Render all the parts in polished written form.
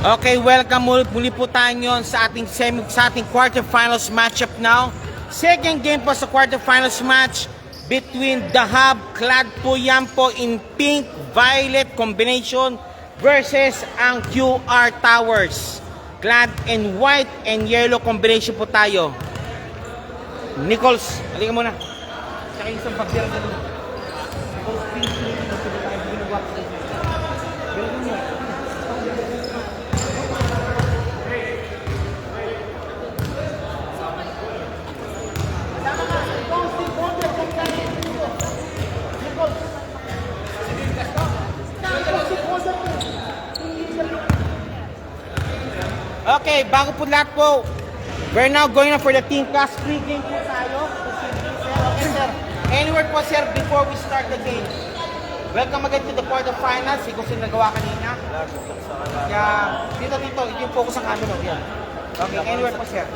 Okay, welcome muli po tayo sa ating quarterfinals matchup now. Second game po sa quarterfinals match between the Hub, clad po yan po in pink-violet combination versus ang QR Towers, clad in white and yellow combination po tayo. Nichols, halika muna. Tsaka yung isang pagdira na doon. Okay, bago po lahat po, we're now going on for the team class pre-game po tayo. Okay, sir. Anywhere po, sir, before we start the game. Welcome again to the quarterfinals. Ikaw sila nagawa kanina. Yeah, dito, ito yung focus ang camera. Yan. Okay, anywhere po, sir.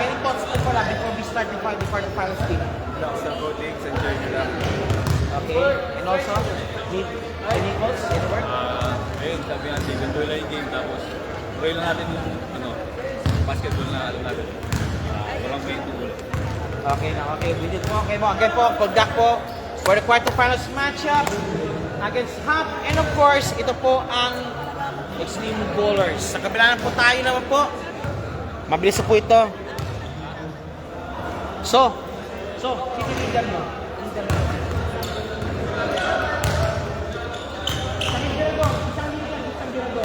Any thoughts po pala before we start the quarterfinals team? Sa voting, sa journey lang. Okay, and also, with Nichols, anywhere? Ayun, sabi natin, ganito lang yung game, tapos try lang natin yung basketball na alam natin. Walang main tool. Okay na, okay. We did po. Okay mo. Again po, conduct po for the quarterfinals matchup against Hub. And of course, ito po ang Extreme Bowlers. Sa kabila na po tayo naman po. Mabilis po ito. So, sino leader mo? Leader mo. Isang leader mo. Isang leader mo.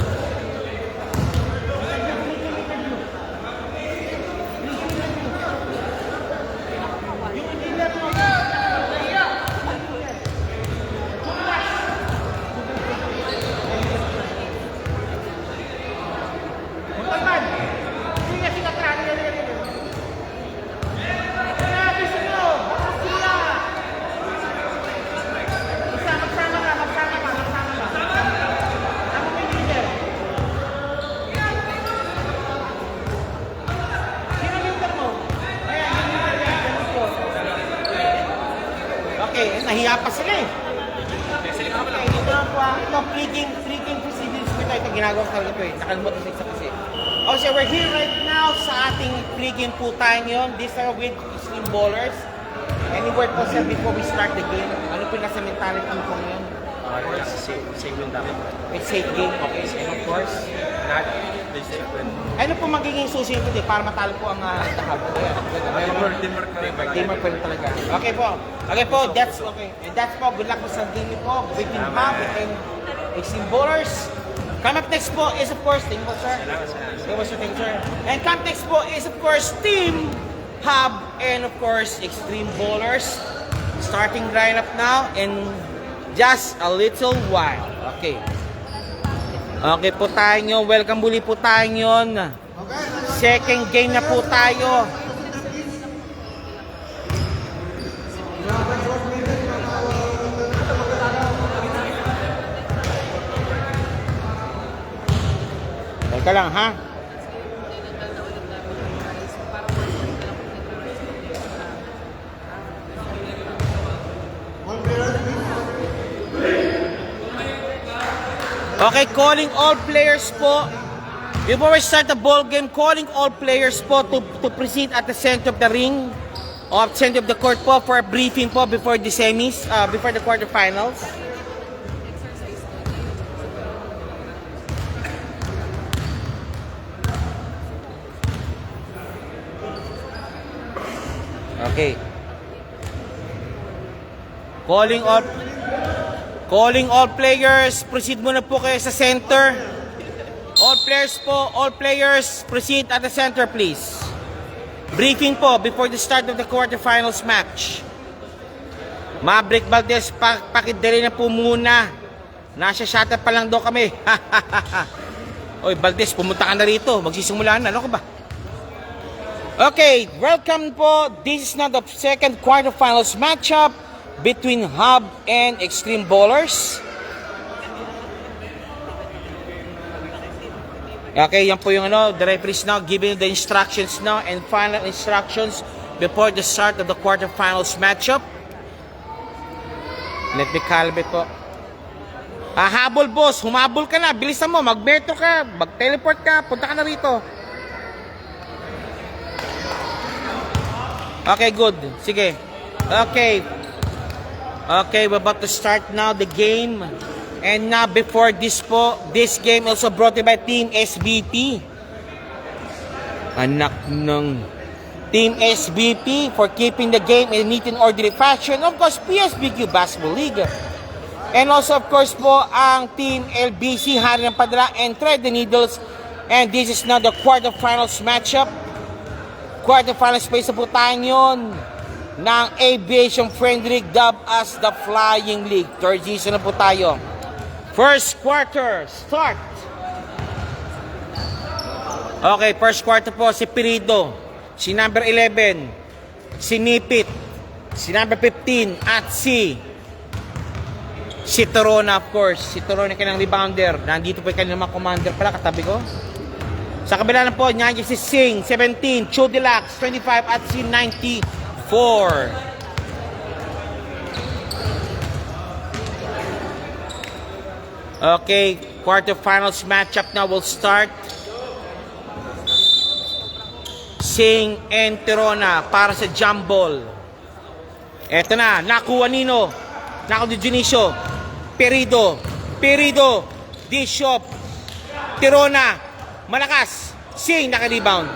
Okay, nahiya pa sila eh. Okay, ito lang po ang pre-game procedures po ito. Ginagawa ko talaga po eh. Nakalimutan sa isa kasi. Okay, so we're here right now sa ating pre-game po tayo ngayon. These are with Extreme Bowlers. Any word po sir before we start the game? Ano po yung nasa mentality po ngayon? Safe win dapat. It's safe game, okay. And of course, Not the safe win. ano po magiging susi nito din para matalo po ang tahab? Teamwork pa rin. Teamwork pa rin talaga. Okay po. Okay po, that's okay. And that's po, good luck po sa game po between Hub and Extreme Bowlers. Come up next po is of course, thank you sir. Thank you sir. And come next po is of course Team Hub and of course Extreme Bowlers. Starting lineup now in just a little while. Okay. Okay po tayo nyo. Welcome muli po tayo nyon. Second game na po tayo. Teka lang ha. Okay, calling all players po. Before we start the ball game, calling all players po to proceed at the center of the ring or center of the court po for a briefing po before the semis, before the quarterfinals. Okay. Calling all players, proceed muna po kayo sa center. All players, proceed at the center please. Briefing po before the start of the quarterfinals match. Maverick Valdez, pakidali na po muna. Nasa shutter pa lang daw kami. Oy, Valdez, pumunta ka na rito. Magsisimula na, ano ka ba? Okay, welcome po. This is now the second quarterfinals matchup between Hub and Extreme Bowlers. Okay, yan po yung the referees now giving the instructions now and final instructions before the start of the quarterfinals matchup. Let me calibrate po. Habol, boss. Humabol ka na. Bilisan mo. Magbeto ka. Mag-teleport ka. Punta ka na rito. Okay, good. Sige. Okay. Okay, we're about to start now the game. And now, before this po, this game also brought to you by Team SBP. Anak ng Team SBP for keeping the game in a neat and orderly fashion. Of course, PSBQ Basketball League. And also, of course po, ang Team LBC, Hari ng Padra and Thread the Needles. And this is now the quarterfinals matchup. Quarterfinals space na po tayo yun ng Aviation Friendly dubbed as the Flying League. Third season na po tayo. First quarter, start! Okay, first quarter po, si Pirido, si number 11, si Nipit, si number 15, at si Torona, of course. Si Torona kanyang rebounder. Nandito po yung kanyang mga commander pala, katabi ko. Sa kabila na po, nandiyan si Sing, 17, Chodilax, 25, at si 94. Okay, quarterfinals matchup now will start. Sing and Tirona para sa jump ball. Eto na, nakuha Nino. Nakuha ni Junicio. Perido, Bishop, Tirona, malakas. Sing naka-rebound.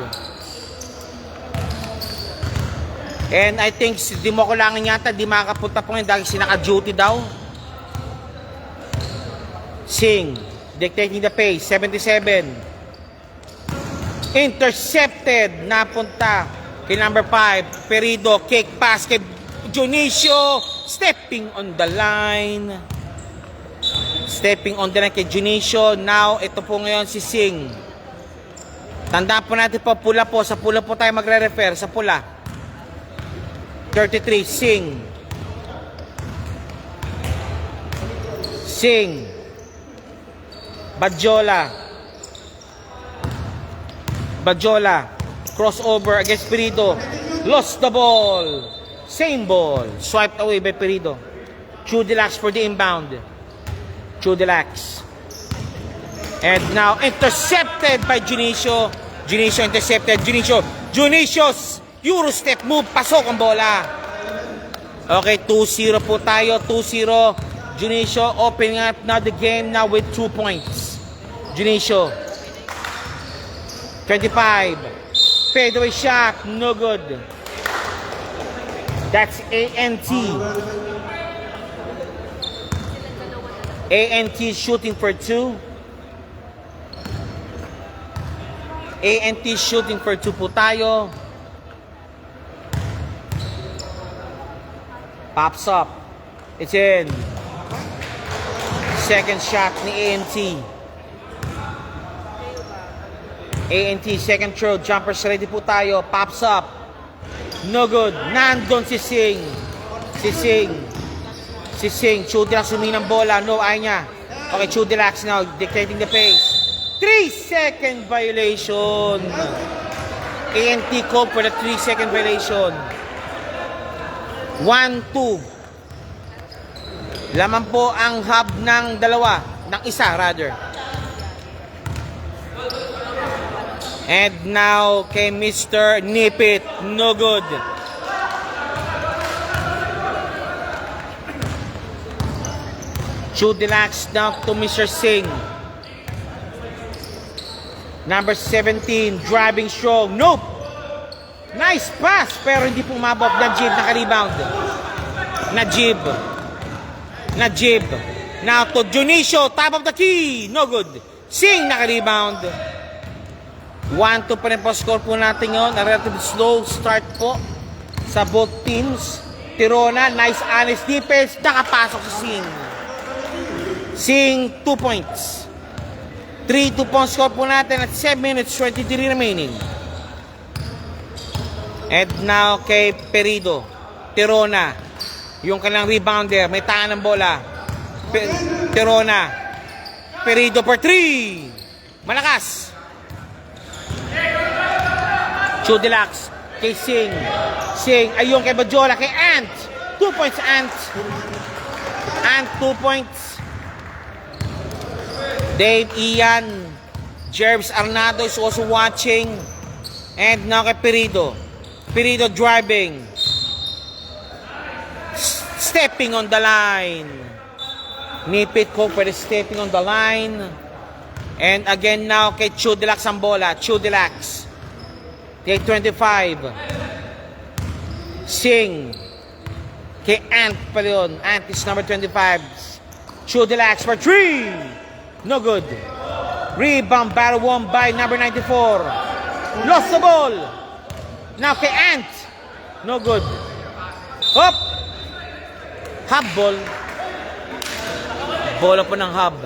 And I think si Dimo ko lang yata, di makakapunta po ngayon dahil sinaka-duty daw. Sing, dictating the pace, 77. Intercepted, napunta kay number 5, Perido, kick pass kay Junicio, stepping on the line. Stepping on the line kay Junicio. Now, ito po ngayon si Sing. Tandaan po natin po, pula po. Sa pula po tayo magre-refer, sa pula. 33, Sing. Badjola, crossover against Perido, lost the ball, same ball, swiped away by Perido. Chodilax for the inbound. Chodilax, and now intercepted by Junicio. Junicio intercepted. Junicio's Euro step move, pasok ang bola. Okay, 2-0 po tayo. 2-0. Junicio opening up now the game now with 2 points. Junicio, 25, fadeaway shot, no good. That's ANT. ANT shooting for 2. ANT shooting for 2 po tayo. Pops up. It's in. Second shot ni ANT. ANT, second throw. Jumpers ready po tayo. Pops up. No good. Nandun si Sing. Chodilax huminang bola. No, ayaw niya. Okay, Chodilax now dictating the pace. 3-second violation. ANT called for the 3-second violation. 1-2. Laman po ang hub ng dalawa. Ng isa, rather. And now kay Mr. Nipit. No good. Chodilax now to Mr. Sing. Number 17, driving strong. Nope! Nice pass, pero hindi po umabot. Najib, naka-rebound. Najib. Now to Junicio, top of the key. No good. Sing, naka-rebound. 1-2 pa rin po score po natin yun. A relatively slow start po sa both teams. Tirona, nice honest defense. Nakapasok si Sing. Sing, 2 points. 3-2 po ang score po natin at 7 minutes 23 remaining. And now kay Perido. Tirona, yung kanilang rebounder, may taan ng bola. Tirona. Perido for 3. Malakas. Chodilax kay Sing. Ayun kay Badjola, kay Ant. 2 points Ant. 2 points. Dave Ian. Jerbs Arnado is also watching. And now kay Perido. Perido driving. Stepping on the line. Nipit ko pwede stepping on the line. And again now kay Chudilax ang bola. Chudilax. Kay 25. Sing. Kay Ant pala yun. Ant is number 25. Chudilax for 3. No good. Rebound battle won by number 94. Lost the ball. Now kay Ant. No good. Hop. Hub ball. Bola pa ng hub.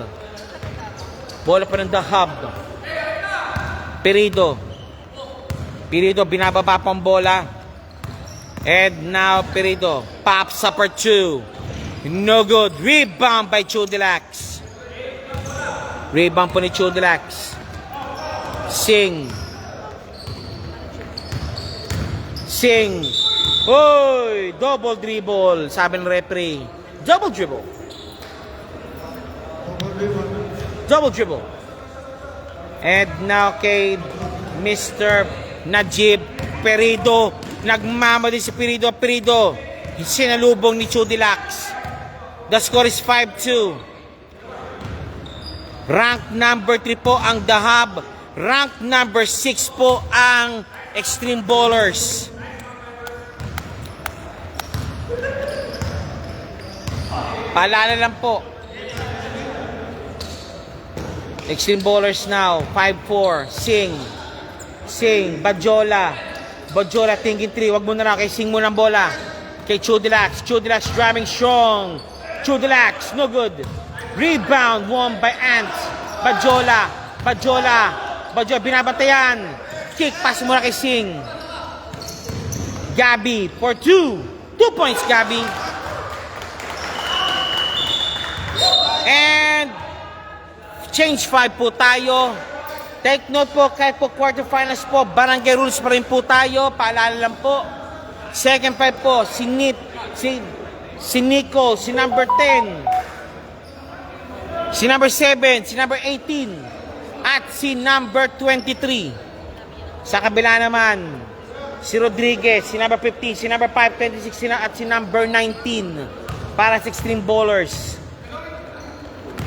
Bola pa ng the hub. Perido. Perido binababa pang bola. And now Perido pops up for 2. No good. Rebound by Chudilax. Rebound po ni Chudilax. Sing. Sing. Hoy! Double dribble. Sabi ng referee. Double dribble. Double dribble. And now kay Mr. Najib Perido. Nagmamali si Perido. Perido. Sinalubong ni Chudilax. The score is 5-2. Rank number 3 po ang The Hub. Rank number 6 po ang Extreme Ballers. Paalala lang po. Extreme Ballers now. 5-4. Sing. Sing. Badjola. Badjola thinking 3. Wag mo na lang. Kay Sing mo ng bola. Kay Chudilax. Chudilax driving strong. Chudilax. No good. Rebound won by Ant. Badjola. Badjola. Badjola binabantayan. Kick pass muna kay Sing. Gabi for 2. 2 points Gabi. And change 5 po tayo. Take note po, kahit po quarterfinals po, barangay rules pa rin po tayo. Paalala lang po. Second 5 po, si Nico, si number 10. Si number 7, si number 18, at si number 23. Sa kabila naman, si Rodriguez, si number 15, si number 5, 26, at si number 19 para sa Extreme Ballers.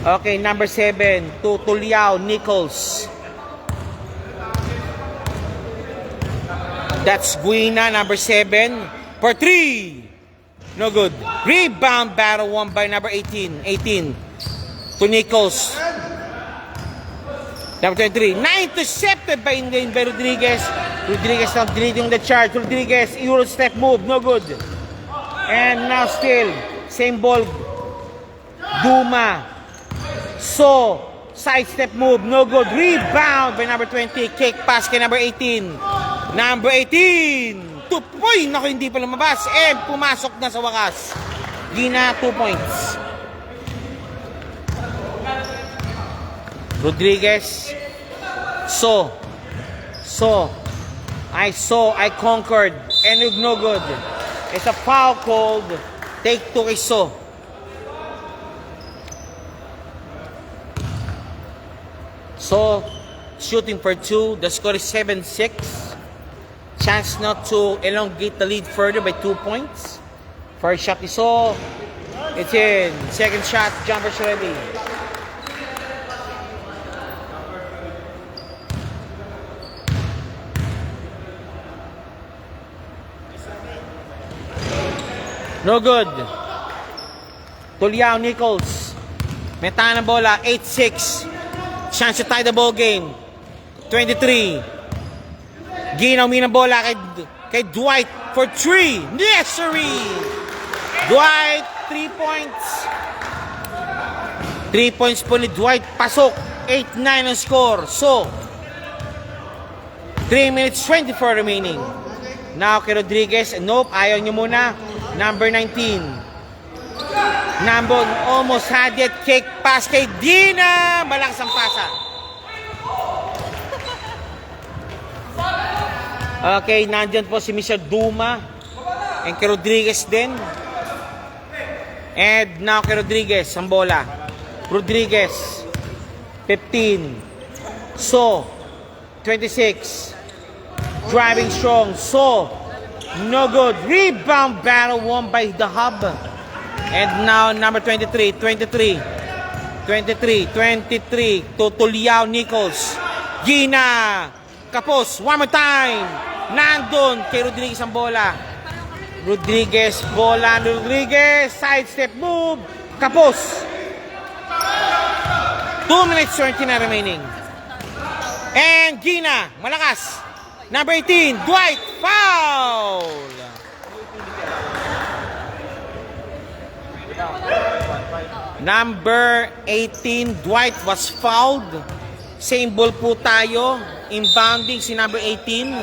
Okay, number 7, Tuliao Nichols. That's Guina, number 7, for 3. No good. Rebound battle won by number 18. 18. To Nichols. Number 23. Now intercepted by Rodriguez. Rodriguez now leading the charge. Rodriguez, Euro step move. No good. And now still, same ball. Duma. So, side step move. No good. Rebound by number 20. Kick pass kay number 18. Number 18. 2 points. Naku, hindi pa lumabas. And pumasok na sa wakas. Gina, 2 points. Rodriguez. I conquered. And it's no good. It's a foul called. Take 2 kay So. So, shooting for 2. The score is 7-6. Chance not to elongate the lead further by 2 points. First shot is So. It's in. Second shot, jumper's ready. No good. Tuliao Nichols. Meta ng bola. 8-6. Chance to tie the ball game. 23. Ginaw ng bola kay Dwight for 3. Necessary. Dwight, 3 points. 3 points po ni Dwight. Pasok. 8-9 ang score. So, 3 minutes 24 remaining. Now kay Rodriguez. Nope, ayaw nyo muna. Number 19. Number almost had it. Kick pass kay Dina. Malakas ang pasa. Okay, nandyan po si Mr. Duma. And kay Rodriguez din. And now kay Rodriguez ang bola. Rodriguez. 15. So, 26. Driving strong. So, no good. Rebound battle won by the Hub. And now, number 23. 23. To Tuliao Nichols. Gina. Kapos. One more time. Nandun kay Rodriguez ang bola. Rodriguez. Bola. Rodriguez. Sidestep move. Kapos. 2 minutes 29 remaining. And Gina. Malakas. Number 18. Dwight. Foul. Number 18, Dwight was fouled. Same ball po tayo. Inbounding si number 18.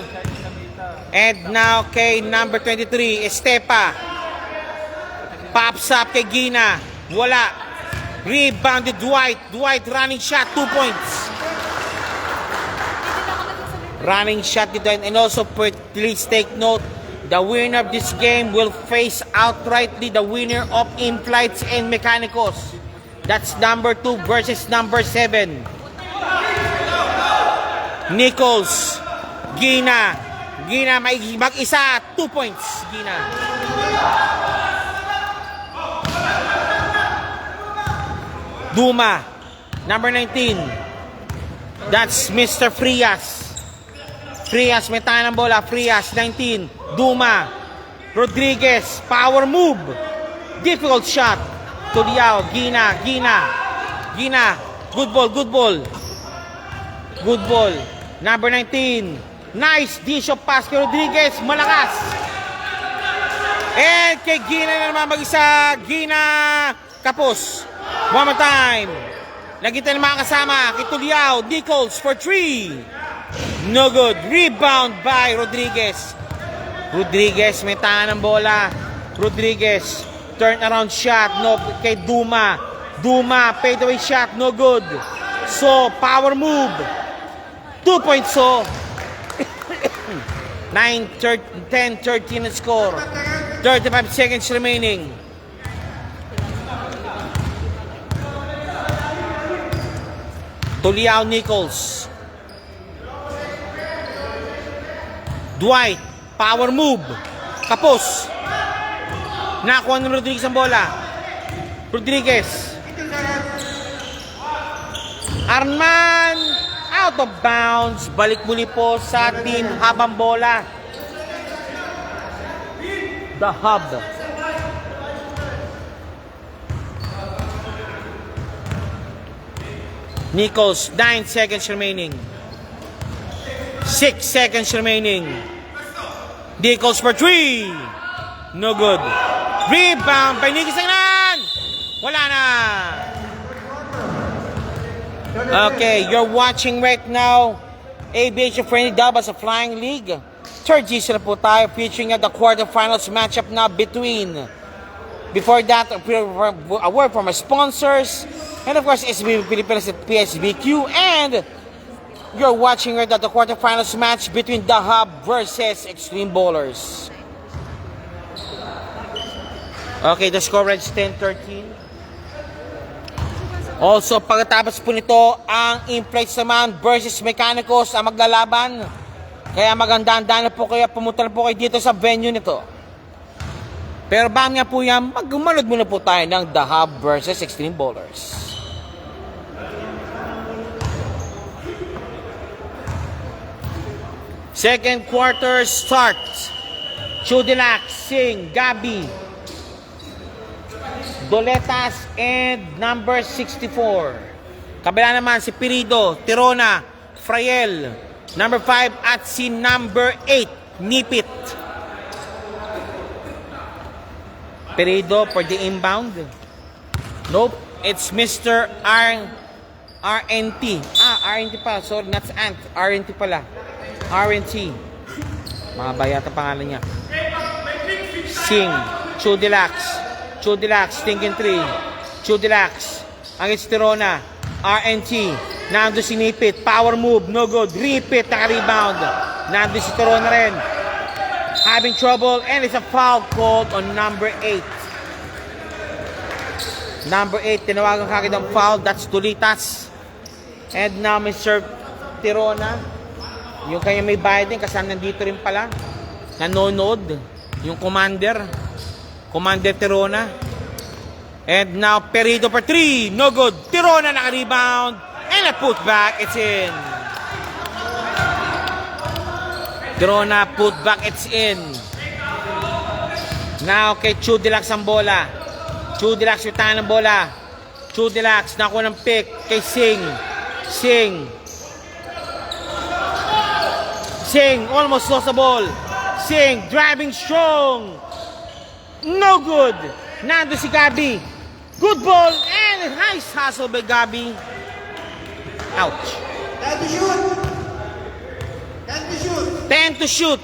And now kay number 23, Estepa. Pops up kay Gina. Wala. Rebounded Dwight. Dwight running shot, 2 points. Running shot dito. And also, please take note, the winner of this game will face outrightly the winner of In-Flights and Mechanicos. That's number 2 versus number 7. Nichols. Gina. Gina mag-isa. 2 points. Gina. Duma. Number 19. That's Mr. Frias. Frias, may tayo ng bola. Frias, 19. Duma. Rodriguez, power move. Difficult shot. Tuliao, Gina. Good ball. Number 19. Nice dish of pass kay Rodriguez. Malakas. And kay Gina na naman mag-isa. Gina. Kapos. One more time. Lagi tayo ng mga kasama. Kay Tuliao, Nichols for 3. No good. Rebound by Rodriguez. Rodriguez, may tahan ng bola. Rodriguez, turn around shot. No, kay Duma. Duma, fadeaway shot. No good. So, power move. 2 points so. 10-13 na score. 35 seconds remaining. Tuliao Nichols. Dwight, power move. Kapos. Nakuha ng Rodriguez ang bola. Rodriguez. Arman, out of bounds. Balik muli po sa team habang bola. The Hub. Nichols, 9 seconds remaining. 6 seconds remaining. Nichols for 3. No good. Rebound by Nicky Sanglan. Wala na. Okay, you're watching right now ABH Friendly Doubles sa Flying League. Third GC na po tayo, featuring at the quarterfinals matchup na between. Before that, a word from our sponsors. And of course, SB Pilipinas at PSBQ. And you're watching right at the quarterfinals match between The Hub versus Extreme Bowlers. Okay, the score is 10-13. Also, pagkatapos po nito, ang In-Flights naman versus Mechanicos ang maglalaban. Kaya magandaan na po kayo, pumunta na po kayo dito sa venue nito. Pero bago nga po yan, magmanood muna po tayo ng The Hub versus Extreme Bowlers. Second quarter start. Chudilac, Singh, Gabi, Doletas, and number 64. Kabila naman si Pirido, Tirona, Frayel, number 5, at si number 8, Nipit. Pirido for the inbound. Nope, it's Mr. RNT. RNT pa. Sorry, not Ant. RNT pala. RNT. Mga bayata pangalan niya. Singh, Chudilac, Stinking 3. Chudilac, ang Tirona, RNT. Nando si Nipit, power move, no good. Repeat, naka-rebound. Nando si Tirona rin. Having trouble, and it's a foul called on number 8. Number 8, tinawagan kagad ang foul. That's Tulitas. And now, Mr. Tirona, yung kanya may bayad din, kasi nandito rin pala, nanonood, yung Commander Tirona. And now, Perido for 3, no good. Tirona naka-rebound, and a putback, it's in. Tirona, putback, it's in. Now, kay Chudilax ang bola. Chudilax yung tahan ng bola. Chudilax, nakuha ng pick kay Singh. Singh, almost lost the ball. Singh, driving strong. No good. Nando si Gabi. Good ball, and a nice hustle by Gabi. Ouch. 10 to shoot.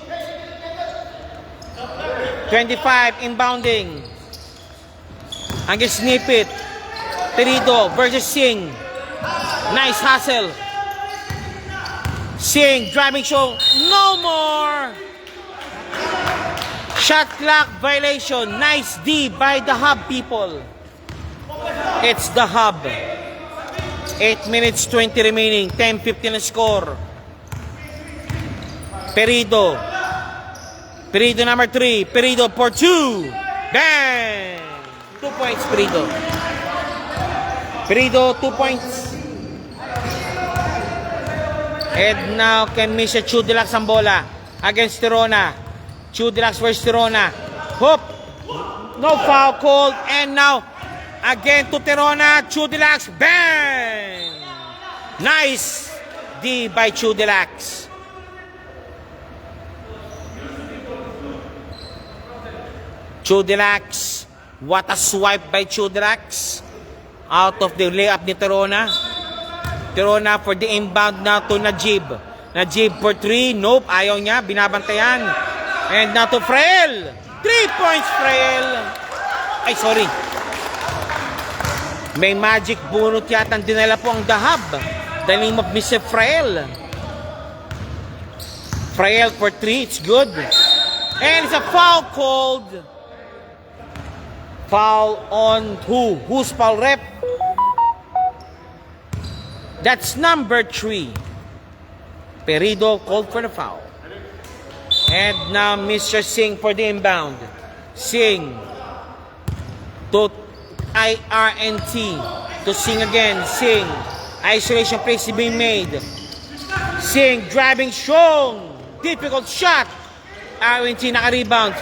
25 inbounding. Against Snipit. Perido versus Singh. Nice hustle. Singh driving show. No more. Shot clock violation. Nice D by the Hub people. It's the Hub. 8 minutes 20 remaining. 10-15 na score. Perido number 3. Perido for 2. Bang! 2 points, Perido. Perido, 2 points. And now, can Misha Chudilax ang bola against Tirona. Chudilax versus Tirona. Hoop! No foul called. And now, again to Tirona. Chudilax. Bang! Nice D by Chudilax. Chudilax. What a swipe by Chudilax. Out of the layup ni Tirona. Tirona for the inbound now to Najib. Najib for 3. Nope, ayaw niya. Binabantayan. And now to Frael. 3 points, Frael. Ay, sorry. May magic bunot yata ang dinala po ang The Hub. The name of Mr. Frael. Frael for 3. It's good. And it's a foul called. Foul on who? Who's foul rep? That's number 3. Perido called for the foul. And now Mr. Singh for the inbound. Singh to IRNT. To Singh again. Singh. Isolation plays being made. Singh driving strong. Difficult shot. IRNT naka-rebound.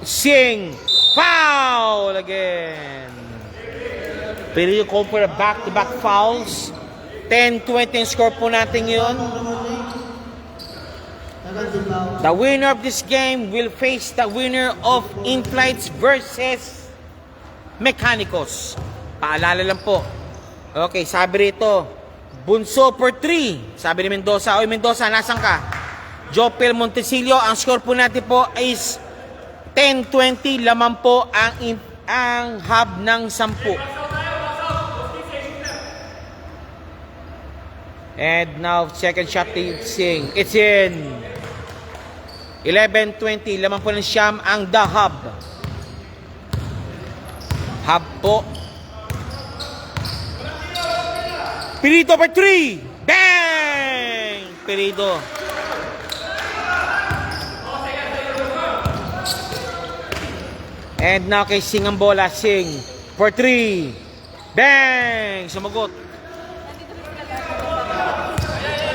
Singh. Foul again. Perido call for a back-to-back fouls. 10-20 ang score po natin yun. The winner of this game will face the winner of In-Flights versus Mechanicos. Paalala lang po. Okay, sabi rito, Bunso for 3. Sabi ni Mendoza, oy Mendoza, nasan ka? Jopel Montesilio, ang score po natin po is 10-20. Laman po ang hub ng 10. And now, second shot to Singh. It's in. 11-20. Laman po ng Siyam ang The Hub. Hub po. Perido for 3. Bang! Perido. And now kay Singh ang bola. Singh for 3. Bang! Sumagot.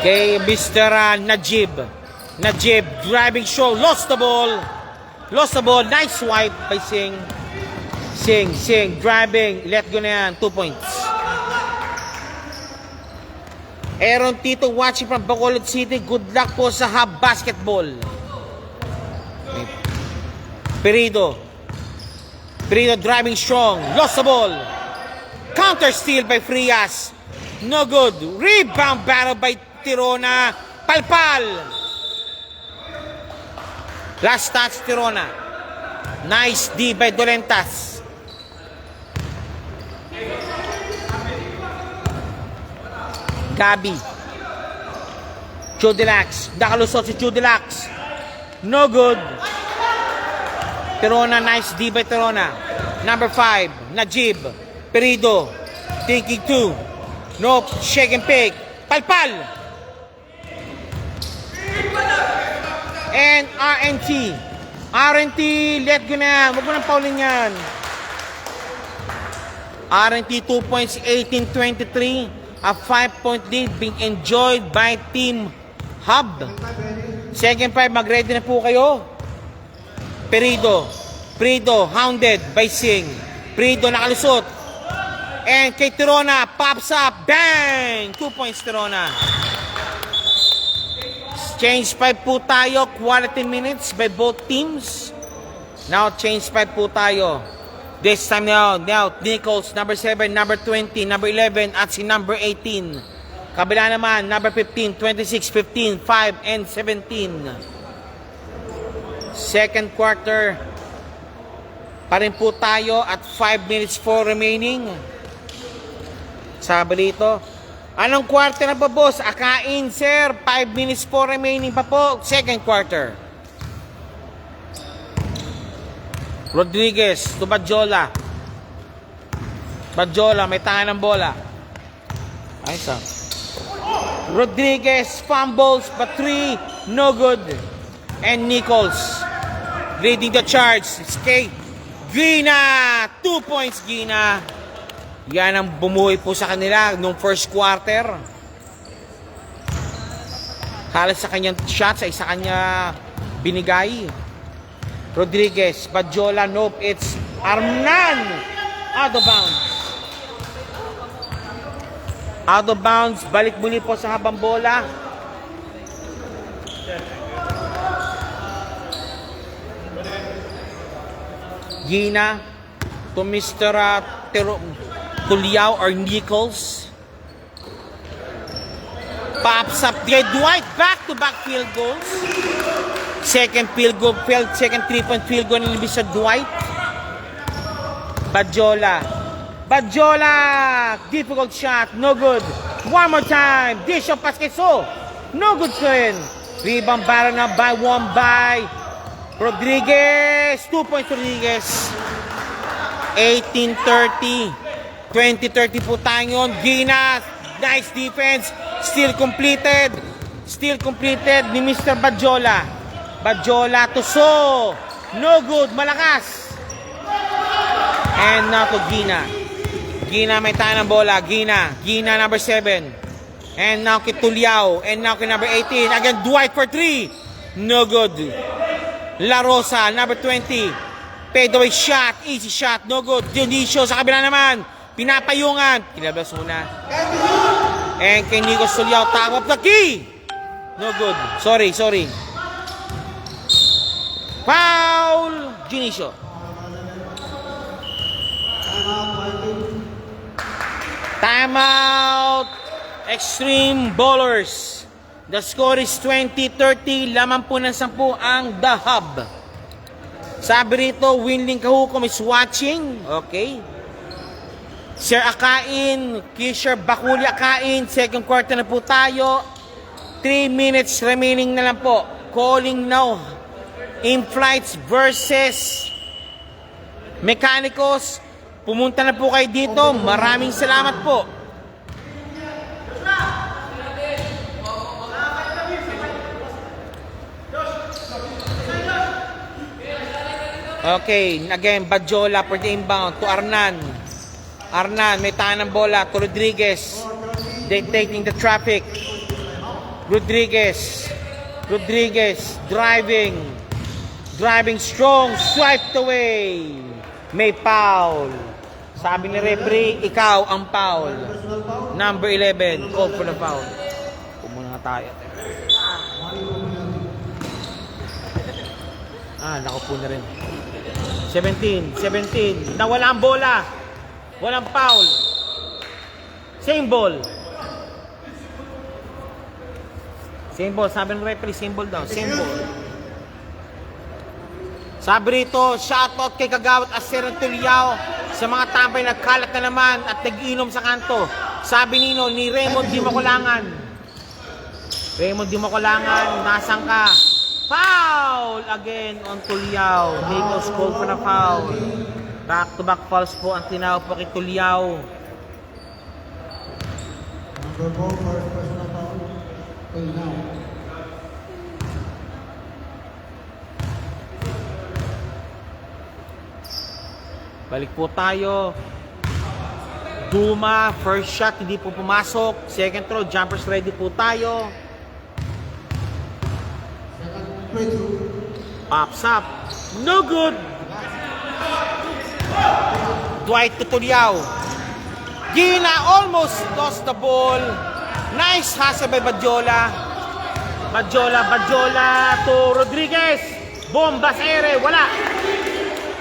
Kay Mr. Najib. Najib driving show. Lost the ball. Nice swipe by Singh. Singh driving. Let go na yan. 2 points. Aaron Tito watching from Bacolod City. Good luck po sa Hub Basketball. Perido driving strong. Lost the ball. Counter steal by Frias. No good. Rebound battle by Tirona. Palpal. Last touch Tirona. Nice D by Dolentas. Gabi. Chudilax. Nakalusot si Chudilax. No good. Tirona, nice D by Tirona. Number 5, Najib. Perido. Thinking 2. Nope. Shake and pick. Palpal. And RNT. RNT, let go na. Huwag mo nang paulin yan. RNT 2 points, 18-23. A 5-point lead being enjoyed by Team Hub. Second 5, mag-ready na po kayo. Perido, hounded by Singh. Perido nakalusot. And kay Tirona, pops up. Bang! 2 points Tirona. Change 5 po tayo. Quality minutes by both teams. Now, change 5 po tayo. This time now, Nichols, number 7, number 20, number 11, at si number 18. Kabila naman, number 15, 26, 15, 5, and 17. Second quarter. Pa rin po tayo at 5 minutes for remaining. Sabi dito, anong quarter na pa, boss? Akain, sir. 5 minutes for remaining pa po. Second quarter. Rodriguez to Badjola. Badjola, may tangan ng bola. Ayos ah. Rodriguez fumbles, but 3, no good. And Nichols leading the charge. Escape. Gina! 2 points, Gina. Yan ang bumuhay po sa kanila nung first quarter. Halos sa kanyang shot, sa isa kanya binigay. Rodriguez, Badjola, nope, it's Arnan. Out of bounds. Out of bounds, balik muli po sa habang bola. Gina to Mr. Tuliao or Nichols. Pops up there, Dwight, back-to-back field goals. Second field goal, second 3-point field goal nilibis sa Dwight. Badjola, difficult shot, no good. One more time, dish of Pasqueso, no good rin. Rebound battle na by one by Rodriguez. 2 points Rodriguez. 18-30. 20-30 po tayo yun. Gina, nice defense. Still completed ni Mr. Badjola. Badjola to So. No good, malakas. And now to Gina. Gina may tayo ng bola. Gina number 7. And now kay Tuliao. And now kay number 18. Again, Dwight for 3. No good. La Rosa, number 20. Fadeaway shot. Easy shot. No good. Dionisio sa kabila naman. Pinapayungan. Kinabas muna. And kay Nico Tuliao. Top of the key. No good. Sorry. Foul. Dionisio. Timeout. Extreme Ballers. The score is 20-30. Laman po ng 10 ang The Hub. Sabi rito, Winling Kahukom is watching. Okay. Sir Akain, Kisher Bakuli Akain. Second quarter na po tayo. 3 minutes remaining na lang po. Calling now. In-flights versus Mechanicos. Pumunta na po kayo dito. Maraming salamat po. Okay, again, Badjola for the inbound to Arnan. Arnan, may tahan ng bola to Rodriguez. Dictating the traffic. Rodriguez, driving strong, swiped away. May foul. Sabi ni referee, ikaw ang foul. Number 11, call for the foul. Pumunta nga tayo. Nakupo na rin. 17. Nawala ang bola. Walang foul. Same ball. Sabi ng referee, same ball daw. Same ball. Sabi rito, shoutout kay Kagawad Aseran Tuliao sa mga tambay nagkalat na naman at nag-inom sa kanto. Sabi nino ni Raymond Di Makulangan. Nasaan ka? Foul again on Tuliao. Nichols called for the foul. Back-to-back fouls po ang tinawag po kay Tuliao. The ball for personal foul. Play now. Balik po tayo. Duma, first shot, hindi po pumasok. Second throw, jumpers ready po tayo. Second free throw. Pops up. No good. Dwight Tutuliao. Gina almost lost the ball. Nice hustle by Badjola. Badjola to Rodriguez. Bomba sa ere. Wala.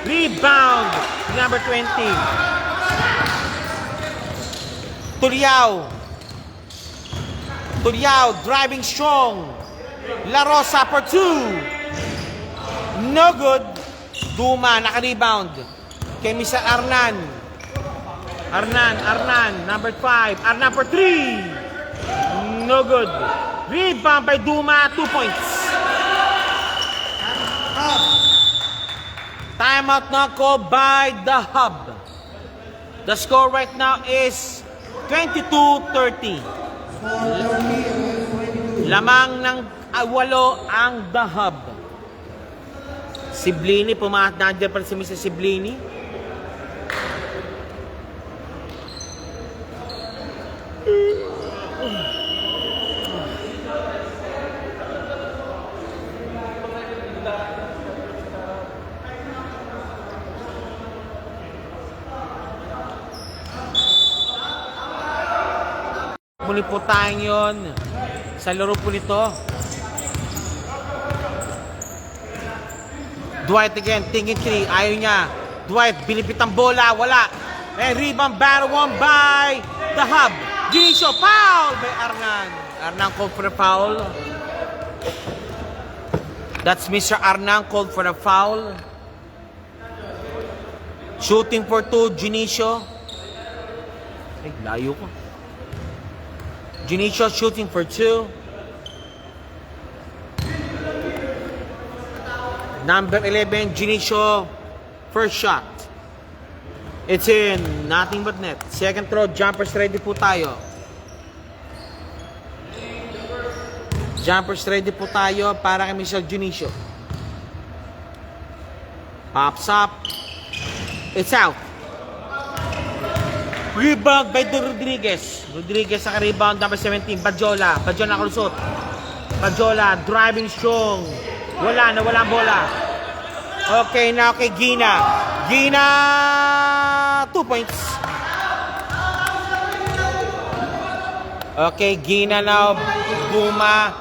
Rebound. Number 20. Tuliao. Driving strong. La Rosa for 2. No good. Duma, naka-rebound. Kay Mr. Arnan. Number 5. Arnan for 3. No good. Rebound by Duma, 2 points. Timeout na called by the Hub. The score right now is 22-30. Lamang ng 8 ang the Hub. Siblini, pumahat na dyan pa si Mr. Siblini. Muli po tayong yun sa laro po nito. Dwight again, thinking 3, ayaw niya. Dwight, binipit ang bola, wala. And rebound, battle won by the Hub. Junicio, foul by Arnan. Arnan called for the foul. That's Mr. Arnan called for the foul. Shooting for 2, Junicio. Ay, layo ko. Junicio shooting for 2. Number 11, Junicio, first shot. It's in, nothing but net. Second throw, jumpers ready po tayo. Jumpers ready po tayo para kay Mr. Junicio. Pops up. It's out. Rebound by Rodriguez. Rodriguez sa rebound, number 17, Badjola. Badjola nakalusot. Badjola, driving strong. Wala ang bola. Okay, now kay Gina. Gina, 2 points. Okay, Gina now. Duma.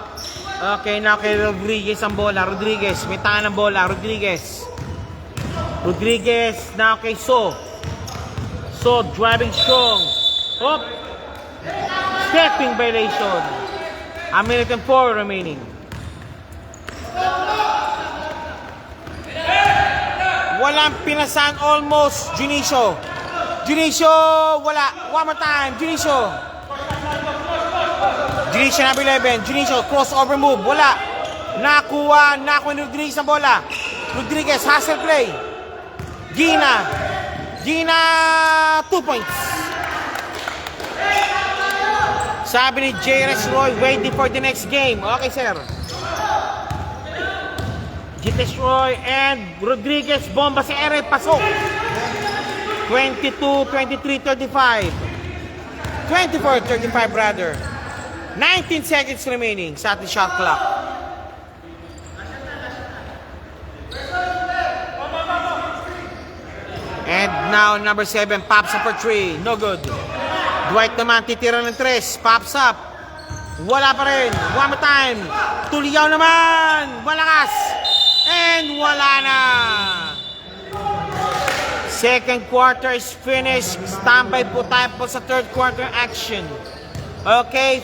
Okay, now kay Rodriguez ang bola. Rodriguez, may tangan ng bola. Rodriguez, now kay So, driving strong. Hop. Stepping violation. A minute and 4 remaining. Walang pinasan almost. Junicio, wala. One more time. Junicio, number 11. Junicio, crossover move. Wala. Nakuha ni Rodriguez ang bola. Rodriguez, hustle play. Gina, 2 points. Sabi ni J.R.S. Roy, waiting for the next game. Okay, sir. J.R.S. Roy and Rodriguez, bomba si Ere, pasok. 22, 23, 35. 24, 35, brother. 19 seconds remaining sa ating shot clock. And now, number 7, pops up for 3. No good. Dwight naman, titira ng 3. Pops up. Wala pa rin. One more time. Tuliao naman. Malakas. And wala na. Second quarter is finished. Standby po tayo po sa third quarter action. Okay.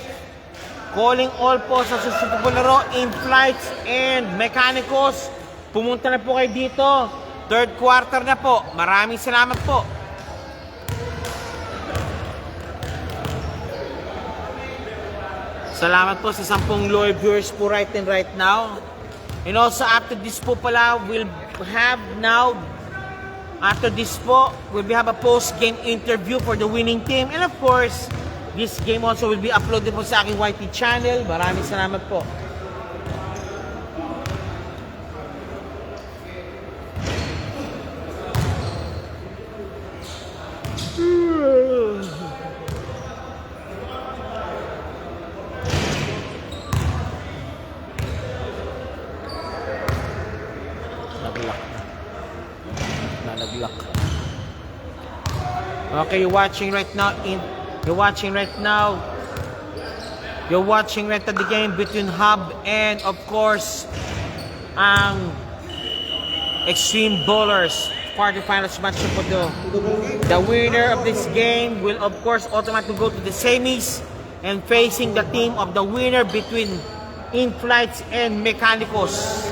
Calling all po sa susunod po laro, in-flights and mechanicals. Pumunta na po kayo dito. Third quarter na po. Maraming salamat po. Salamat po sa 10 loyal viewers po right now. And also after this po pala, we'll have now, after this po, we'll have a post-game interview for the winning team. And of course, This game also will be uploaded po sa aking YT channel. Maraming salamat po. Nalaglock. Okay, you're watching right now the game between Hub and of course ang Extreme Bowlers quarterfinals match po do. The winner of this game will of course automatically go to the semis and facing the team of the winner between In-Flights and Mechanicos.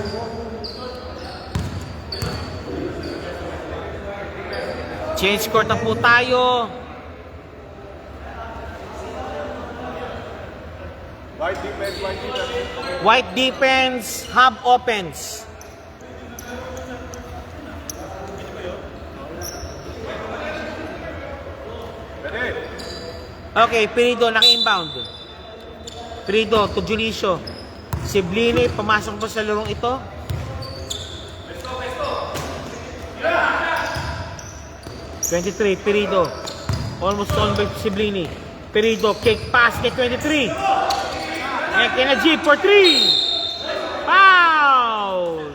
Change court na po tayo. White defense, Hub opens. Okay, Perido naka-inbound. Perido to Julicio. Si Blini pumasok po sa larong ito. #23, Perido. Almost on by Siblini. Perido, kick pass kay 23. And kay Najib for 3. Foul!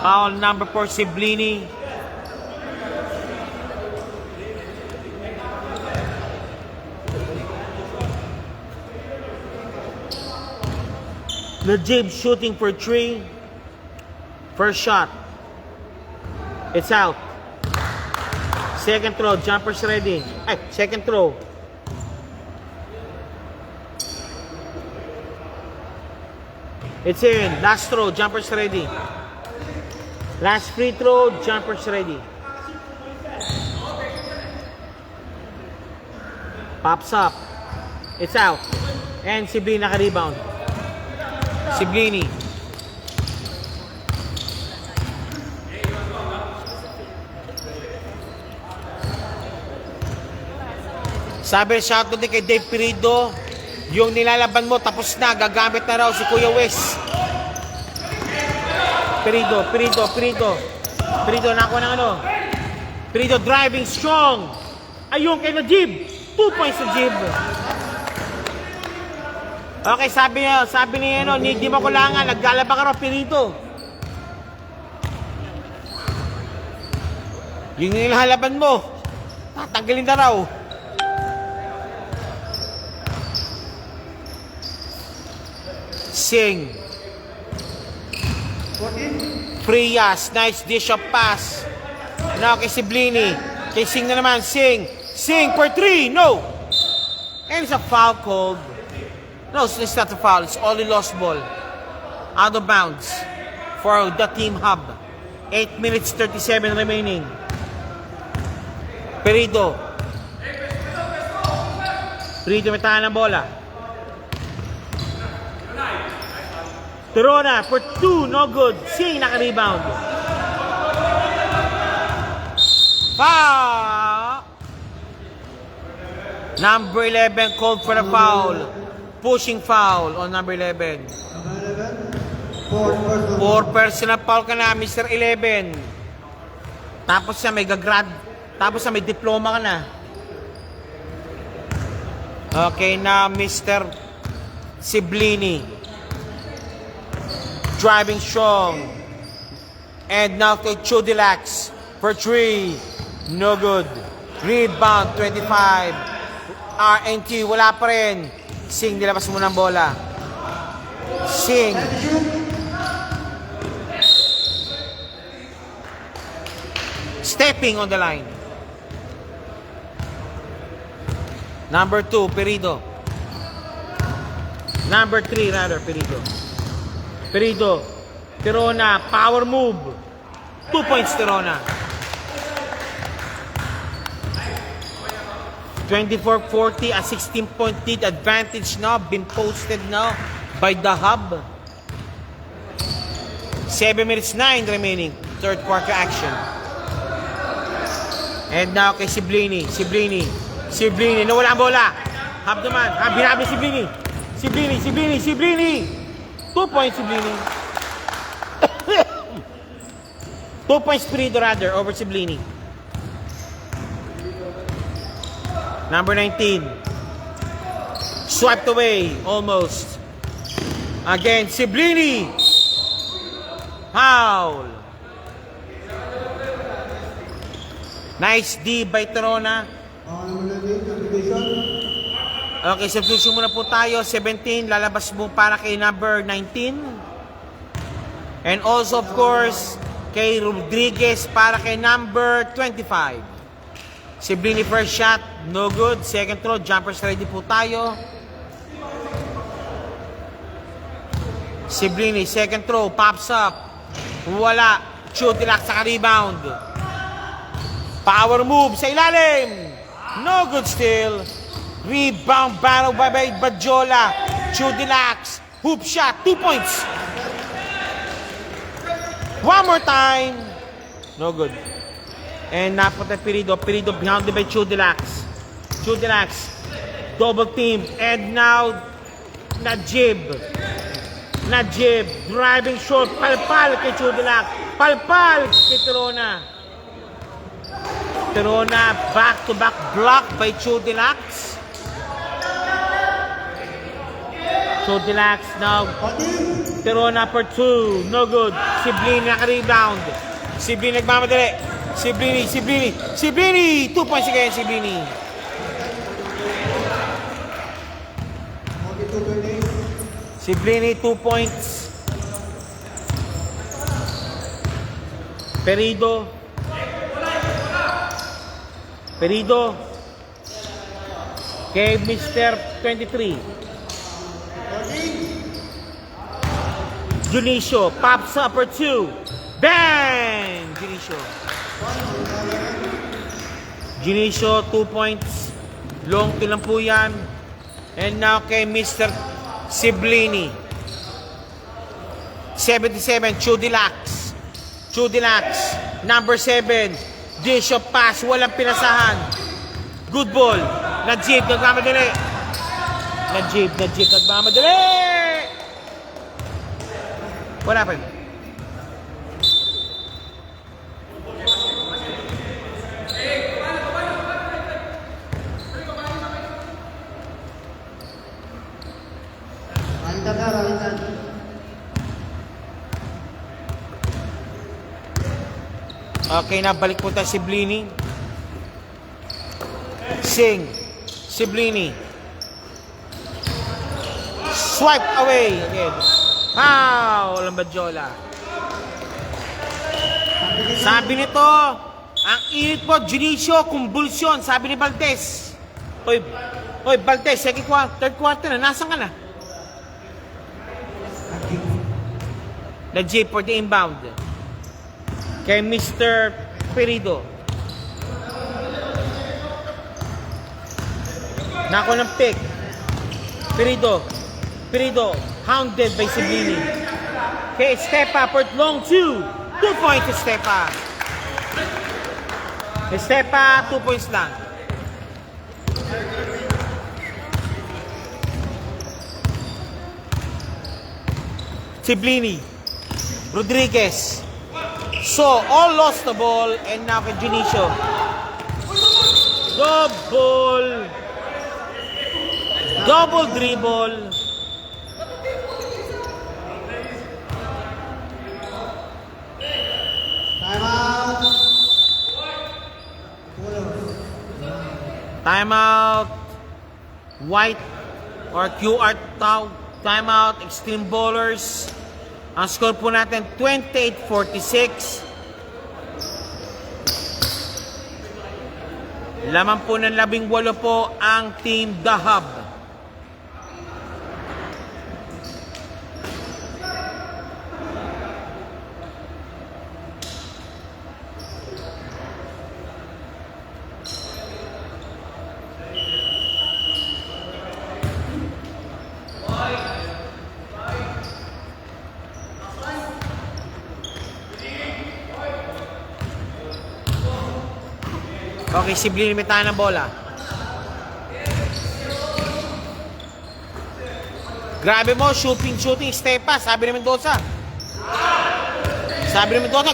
Foul number 4, Siblini. Najib shooting for 3. First shot. It's out. Second throw, jumpers ready. Second throw. It's in. Last throw, jumpers ready. Last free throw, jumpers ready. Pops up. It's out. And Siblini naka-rebound. Siblini. Sabi shout out din kay Dave Perido, yung nilalaban mo tapos na, gagamit na raw si Kuya Wes. Perido nako ng ano. Perido driving strong. Ayun kay Najib. 2 points sa Najib. Okay, sabi ni ano, hindi mo kulangan, naglalaba ka raw Perido. Yung nilalaban mo, tatanggalin na raw. Sing. Frias, nice dish of pass. Now kay Siblini. Kay Sing na naman, Sing. Sing for 3, no! And it's a foul called. No, it's not a foul, it's only lost ball. Out of bounds for the team Hub. 8 minutes 37 remaining. Perido may tahan ng bola. Torona for 2, no good. Sing naka-rebound. Foul! Number 11 called for a foul. Pushing foul on number 11. 4 personal foul ka na, Mr. 11. Tapos siya may gagrad. Tapos siya may diploma ka na. Okay na, Mr. Siblini. Driving strong. And now to Chudilax for 3. No good. Rebound 25. RNT wala pa rin. Sing, nilabas mo ng bola. Sing. Stepping on the line. Number 2, Perido. Number 3 rather, Perido. Perido, Tirona, power move. 2 points, Tirona. 24-40, a 16-point lead advantage now. Been posted now by the Hub. 7 minutes 9 remaining. Third quarter action. And now kay Siblini. Siblini. Nawala ang bola. Half naman. Binabi Siblini. Siblini. 2 points Siblini. 2 points Perido rather over Siblini. Number 19. Swiped away. Almost. Again, Siblini. Foul. Nice D by Terona. Number 19, application. Okay, substitution muna po tayo. 17, lalabas mo para kay number 19. And also, of course, kay Rodriguez para kay number 25. Siblini first shot, no good. Second throw, jumpers ready po tayo. Siblini, second throw, pops up. Wala. Chutilak sa rebound. Power move sa ilalim. No good still. Rebound battle by Badjola. Chutilak. Hoop shot, 2 points. One more time. No good. And napunta Perido. Perido behind by Chudilax. Double team. And now Najib. Driving short. Palpal kay Chudilax. Palpal kay Terona. Back-to-back block by Chudilax. Now Terona for 2. No good. Siblini naka-rebound. Siblini nagmamadali. Siblini. 2 points again, Siblini. Siblini, 2 points. Perido. Kay Mr. 23. Junicio pops up for 2. Bang! Junicio, 2 points. Long to lang po yan. And now kay Mr. Siblini. 77, Chudilax. Number 7. Dish of pass. Walang pinasahan. Good ball. Najib, nagmamadali. What happened? Okay, nabalik po tayo Siblini. Siblini. Swipe away again. Foul ang Badjola. Sabi nito, ang init po, Junicio, kumbulsyon. Sabi ni Valdez. Oy, Valdez, third quarter na. Nasaan ka na? Najib for the inbound. Kay Mr. Perido. Nako ng pick. Perido. Hounded by Siblini. Okay, Estepa for long 2. 2 points Estepa. 2 points lang. Siblini. Rodriguez. So, all lost the ball and now kay Junicio. Double dribble. Timeout. White or QR timeout. Extreme Bowlers. Ang score po natin 28-46. Laman po ng 18 po ang Team The Hub. Okay, Siblini may tayo ng bola. Grabe mo, shooting, step pa. Sabi ni Mendoza.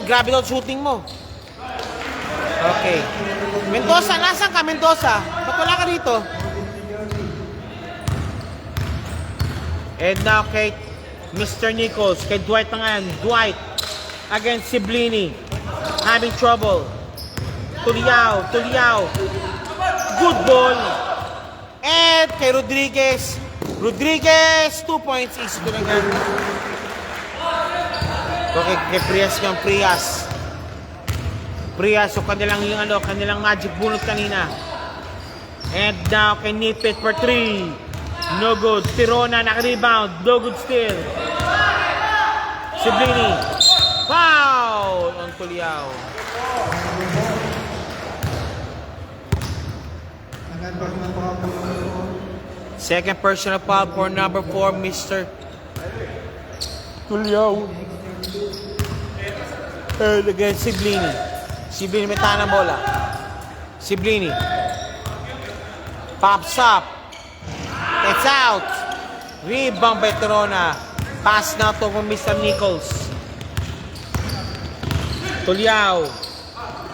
Grabe daw shooting mo. Okay. Mendoza, nasan ka, Mendoza? Ba't wala ka dito? And now kay Mr. Nichols, kay Dwight na ngayon. Dwight against Siblini. Having trouble. Tuliao. Good ball. And kay Rodriguez. 2 points. Easy to lang yan. Okay, kay Prias, so kanilang magic bunot kanina. And now kay Nipit for 3. No good. Tirona naka-rebound. No good still. Siblini. Foul on Tuliao. Second personal foul for number 4, Mr. Tuliao. And again, Siblini. Siblini may tayo ng bola. Siblini. Pops up. It's out. Rebound by Tirona. Pass now to Mr. Nichols. Tuliao.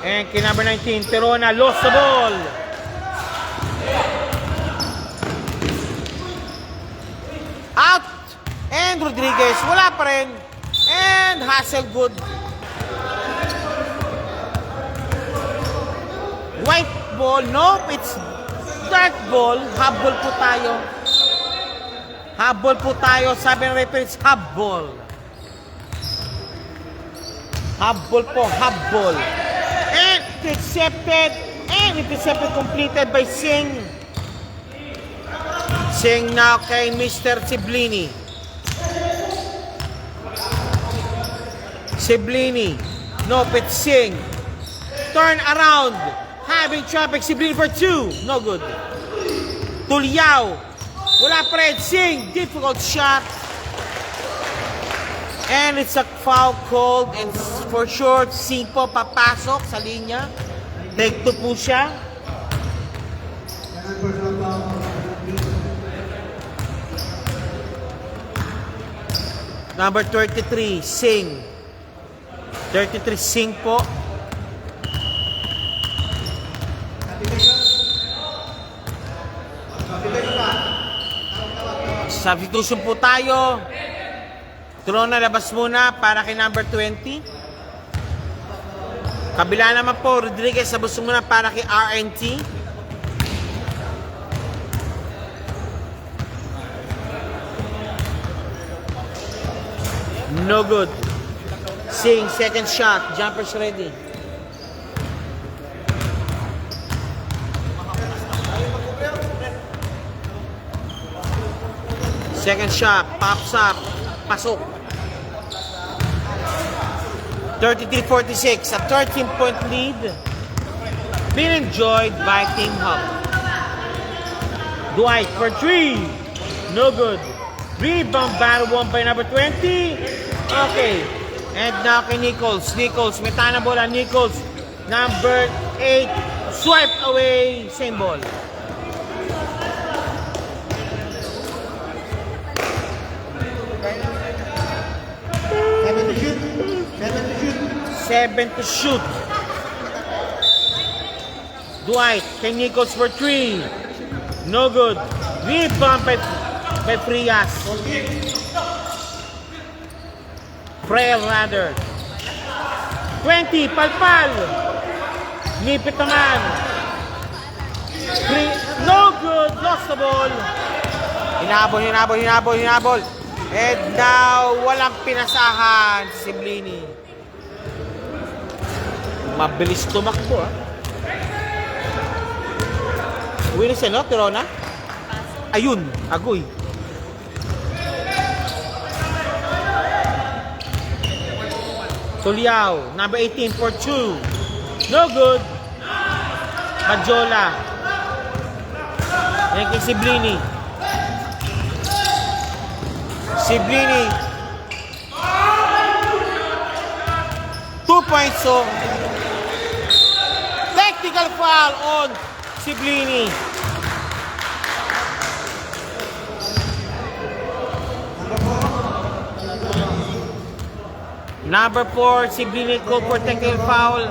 And kay number 19, Tirona lost the ball. Out. And Rodriguez, wala pa rin. And Hasselgood. White ball. Nope, it's dark ball. Habol po tayo. Sabi ng referee, habol. Habol. And intercepted. Completed by Singh. Singh now kay Mr. Siblini. Nope, it's Singh. Turn around. Having traffic. Siblini for 2. No good. Tuliao. Wala pa rin. Singh. Difficult shot. And it's a foul called. And for sure, Singh po papasok sa linya. Take 2 po siya. Number 33, Singh. 33, Singh po. Substitution po tayo. Tirona, labas muna para kay number 20. Kabila naman po, Rodriguez, labas muna para kay RNT. No good. Singh, second shot. Jumpers ready. Second shot. Pops up. Pasok. 33-46. A 13-point lead. Been enjoyed by Team Hub. Dwight for 3. No good. Rebound battle won by number 20. Okay. And now kay Nichols. May tayo ng bola. Nichols. Number 8. Swipe away. Same ball. Seven to shoot. Dwight. Kay Nichols for 3. No good. Rebound by Frias. Frail rather. 20, palpal. Nipit naman. No good. Lost the ball. Hinabol. And now, walang pinasahan si Siblini. Mabilis tumakbo, ah. Uwi na siya, no? Tirona? Ayun, agoy. Tuliao, number 18 for 2. No good. Majola. Yan kay Siblini. 2 points, so. Take Technical foul on Siblini. Number 4, Siblini called for technical foul.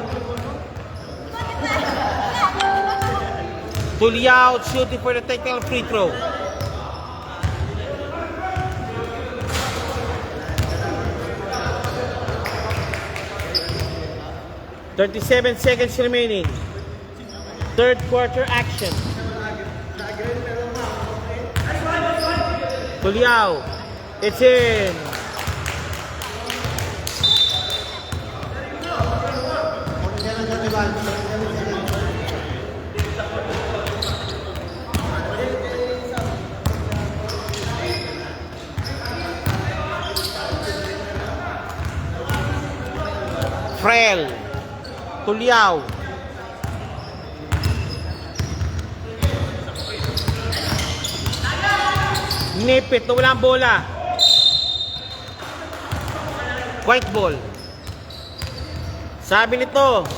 Tuliao shooting for the technical free throw. "37 seconds remaining. Third quarter action. Tuliao. It's in. Frel. Tuliao. Nipit na walang bola. White ball. Sabi nito,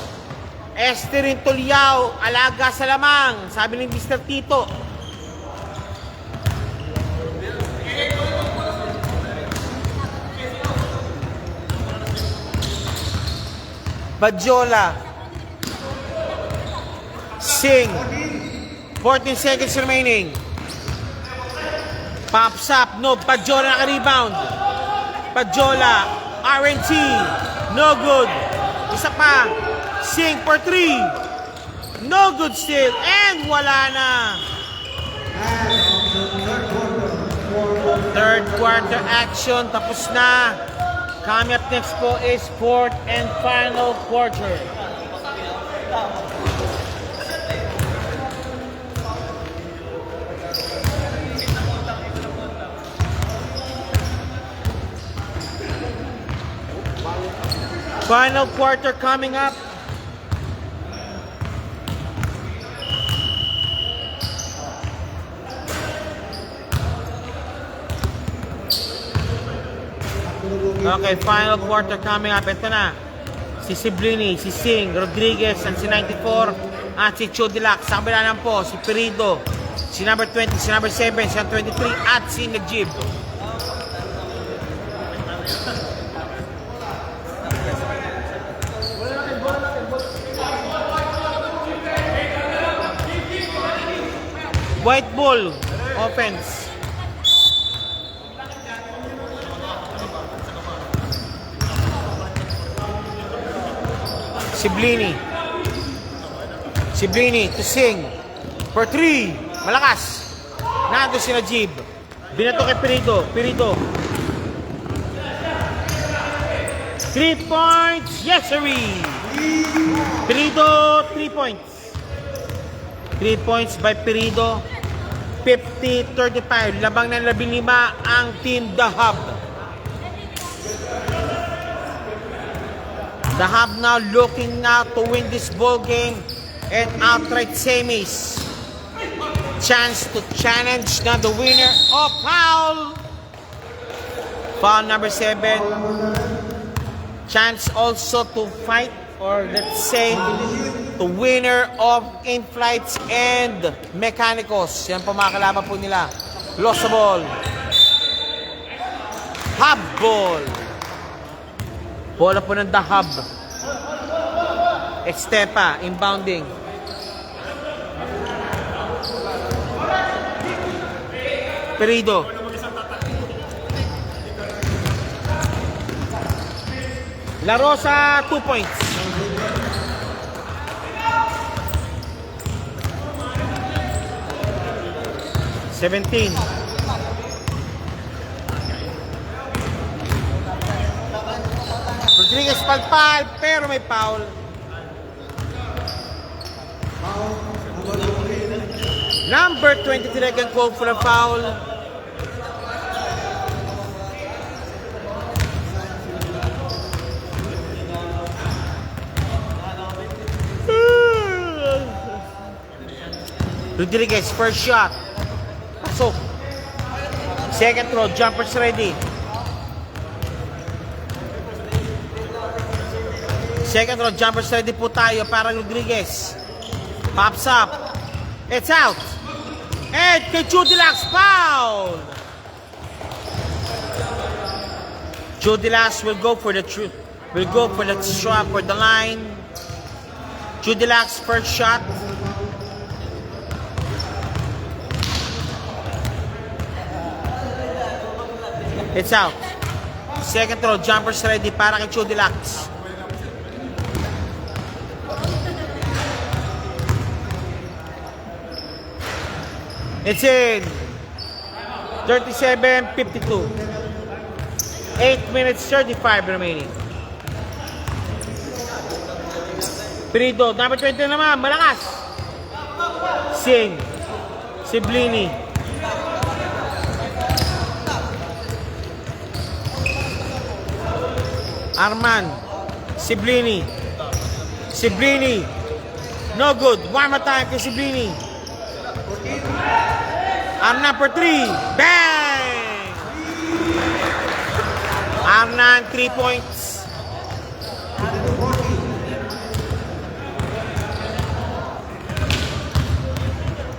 Esterin Tuliao, alaga sa lamang. Sabi ni Mr. Tito. Badjola. Sing. 14 seconds remaining. Pops up. No. Badjola naka-rebound. Badjola. RNT. No good. Isa pa. Sing for 3. No good still. And wala na. Third quarter action. Tapos na. Coming up next po is fourth and final quarter. Final quarter coming up. Okay, final quarter coming up. Ito na. Si Siblini, si Sing, Rodriguez, and si 94, at si Chodilac. Sa kabila naman po, si Perido, si number 20, si number 7, si number 23, at si Najib. White ball, offense. Siblini. Siblini to Sing. For 3. Malakas. Nando si Najib. Binato kay Perido. Perido. 3 points. Yes, sir. Perido, 3 points. 3 points by Perido. 50-35. Labang ng 15 ang Team The Hub. The Hub now looking now to win this ball game and outright semis. Chance to challenge now the winner of foul. Foul number 7. Chance also to fight, or let's say the winner of in-flights and mechanicals. Yan po mga kalaban po nila. Lost the ball. Hub ball. Bola po ng The Hub. Estepa, inbounding. Perido. La Rosa, 2 points. $17. Rodriguez palpal, pero may foul. Number 23 can call for a foul. Rodriguez, first shot. Pasok. Second throw, jumpers ready. Second round, jumpers ready po tayo para Rodriguez. Pops up. It's out. And kay Chudilax, foul. Chudilax will go for the shot for the line. Chudilax first shot. It's out. Second throw, jumpers ready para kay Chudilax. It's in. 37-52. 8 minutes 35 remaining. Perido, number 20 naman, malakas. Sing. Siblini. Arman. Siblini. Siblini. No good. One more time kay Siblini. Arnan for 3. Bang! Arnan, 3 points.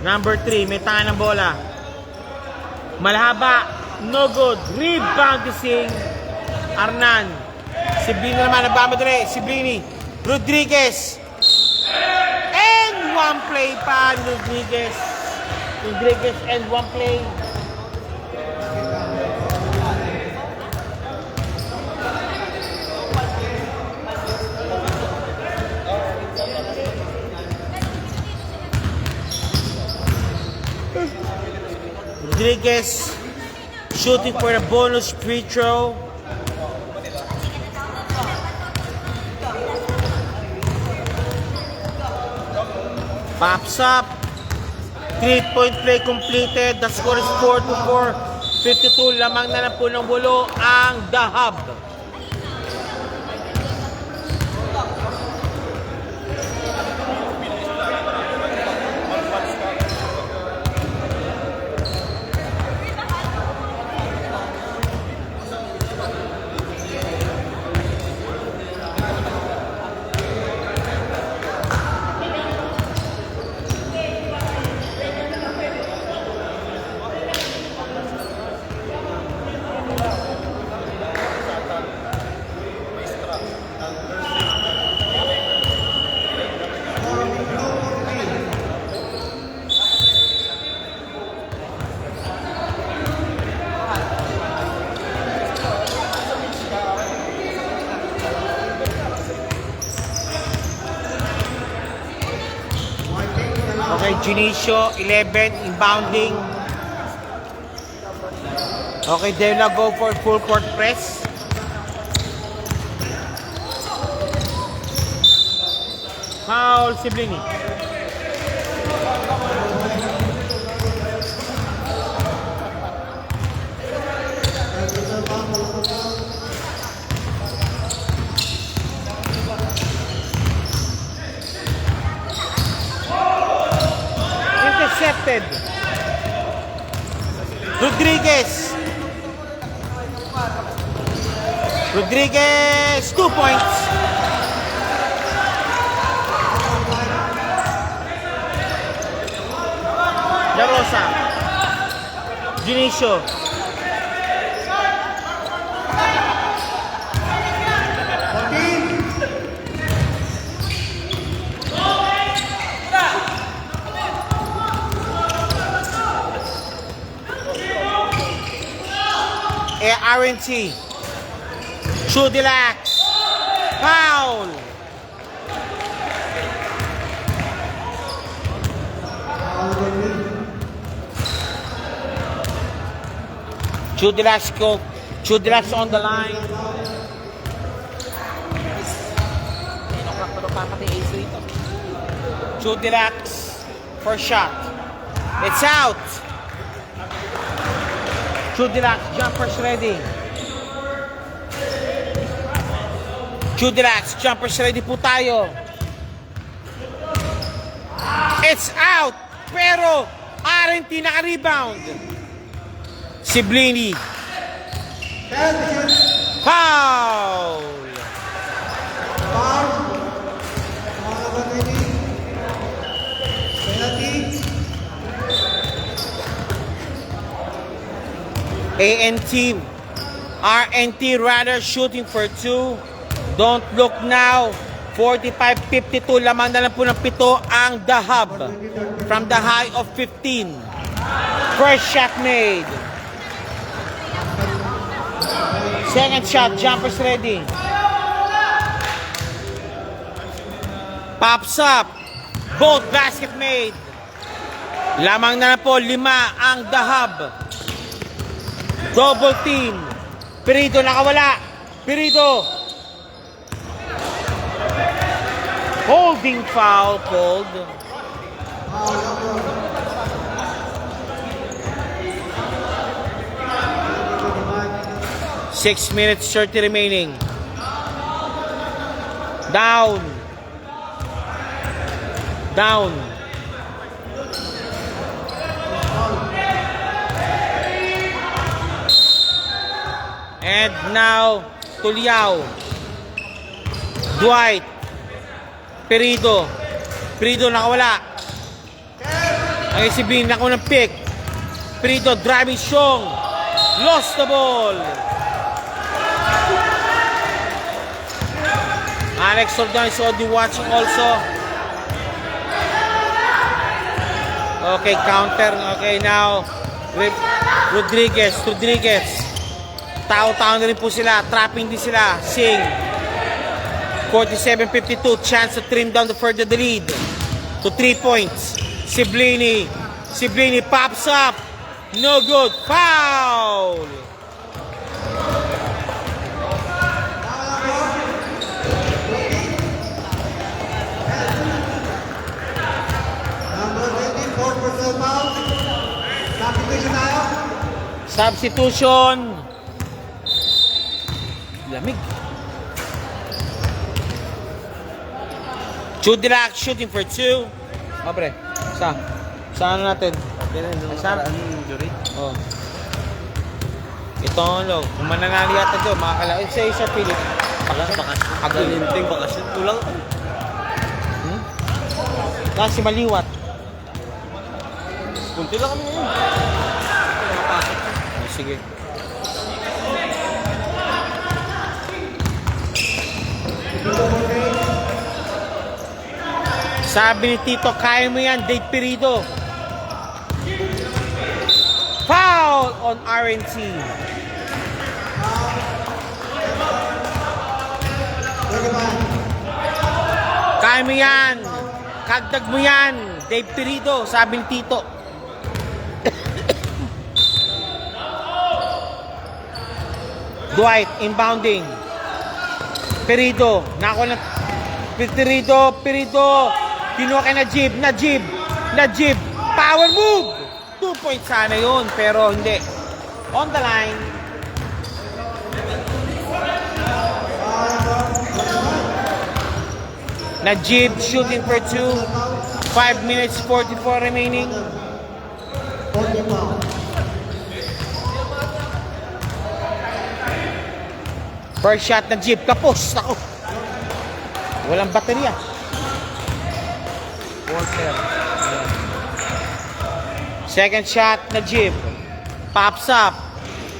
Number 3, may tanga ng bola. Malahaba. No good. Rebound to Sing. Arnan. Siblini naman, nagmamadali. Siblini. Rodriguez. And one play pa, Rodriguez. Rodriguez and one play. Rodriguez shooting for a bonus free throw. Pops up. 3-point play completed. The score is 4-4. 52 lamang na lang po ng bulo ang The Hub. Okay, Junicio, 11, inbounding. Okay, they will now go for full court press. Foul, Siblini. Intercepted. Rodriguez. Rodriguez, 2 points. La Rosa. Junicio. RNT. Chudilax. Foul. Chudilax go. Chudilax on the line. Chudilax for shot. It's out. Chudilax, jumpers ready. Chudilax, jumpers ready po tayo. It's out. Pero RNT naka-rebound. Siblini. Foul. ANT, RNT rather, shooting for 2. Don't look now. 45-52, lamang na lang po ng 7 ang The Hub from the high of 15. First shot made. Second shot, jumpers ready. Pops up. Both basket made. Lamang na lang po 5 ang The Hub. Double team. Perito nakawala. Perito. Holding foul called. Six minutes, 30 remaining. Down. Down. And now, Tuliao. Dwight. Perito. Perito nakawala. Ang isipin na ko ng pick. Perito driving strong. Lost the ball. Alex Sordan is already watching also. Okay, counter. Okay, now Rodriguez. Tao-tao na rin po sila. Trapping din sila. Sing. 47-52. Chance to trim down the further the lead. To 3 points. Siblini pops up. No good. Foul. Number 24 personal foul. Substitution tayo. Substitution. Lamig. Chudilac shooting for 2. Abre. Saan natin? Saan? Oh. Ito ang log. Kung mananali yata doon, makakala. Isa Philip. Agalinting bakasyon. Tulang. Kasi maliwat. Punti lang kami ngayon. Sige. Sabi ni Tito, kaya mo yan, Dave Perito. Foul on RNT. Kaya mo yan. Kagdag mo yan, Dave Perito. Sabi ni Tito. Dwight, inbounding. Perito, nakuha na. Perito. Kinuha kay Najib. Power move. 2 points sana yun, pero hindi. On the line. Najib shooting for 2. 5 minutes, 44 remaining. 40 foul. First shot na Jeep, kapos. Ako. Walang baterya. Walter. Second shot na Jeep. Pops up.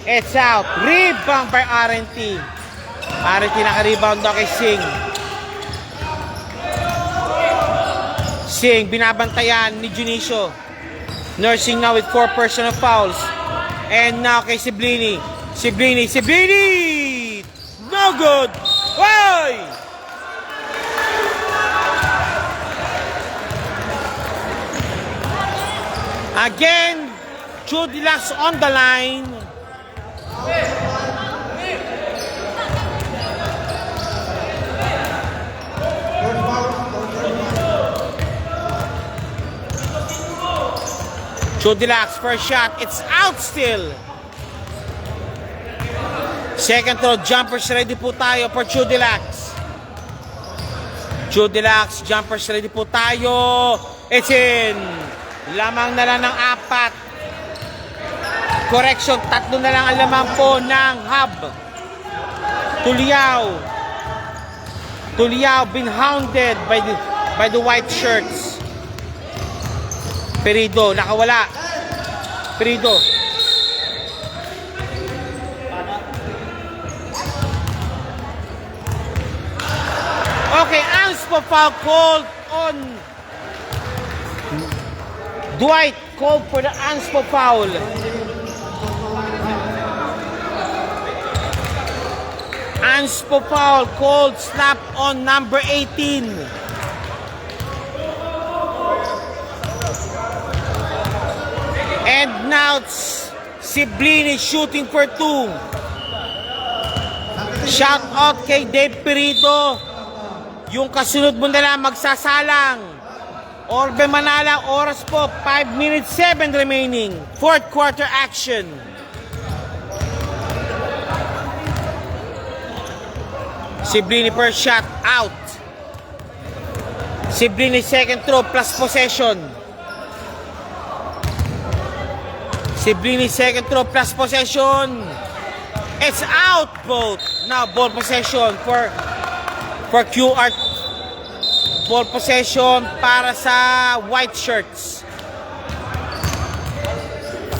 It's out. Rebound by RNT. RNT naka-rebound daw kay Sing. Sing, binabantayan ni Junicio. Nursing now with 4 personal fouls. And now kay Siblini. Siblini! No good! Why? Again, Chudilac on the line. Chudilac, first shot, it's out still. Second throw, jumpers ready po tayo for Chudilac. Chudilac, jumpers ready po tayo. It's in. Lamang na lang ng 4. Correction, 3 na lang ang lamang po ng Hub. Tuliao been hounded by the white shirts. Perito, nakawala. Perito. Unspo foul called on Dwight, called for the unspo foul. Unspo foul called slap on number 18. And now Siblini shooting for 2. Shout out kay Dave Perito. Yung kasunod mo na lang magsasalang. Orbe Manala, oras po, 5 minutes 7 remaining. Fourth quarter action. Siblini first shot, out. Siblini second throw, plus possession. Siblini second throw, plus possession. It's out both. Now ball possession for QR. Ball possession para sa white shirts.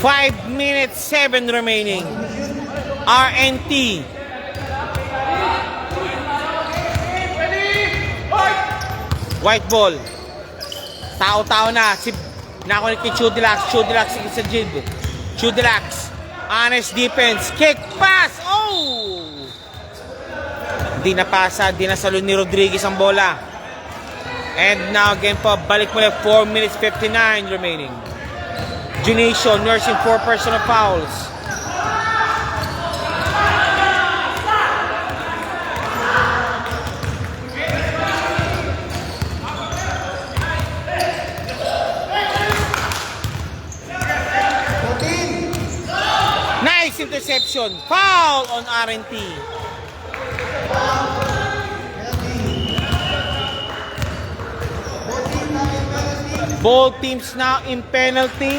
5 minutes 7 remaining. RNT. White ball. Tao-tao na. Nakulit kay Chudilax. Chudilax sa Jid. Chudilax. Honest defense. Kick pass. Oh! Di napasa. Di nasalo ni Rodriguez ang bola. And now again po. Balik mo lang. 4 minutes 59 remaining. Junicio nursing 4 personal fouls. Nice interception. Foul on RNT. Both teams now in penalty.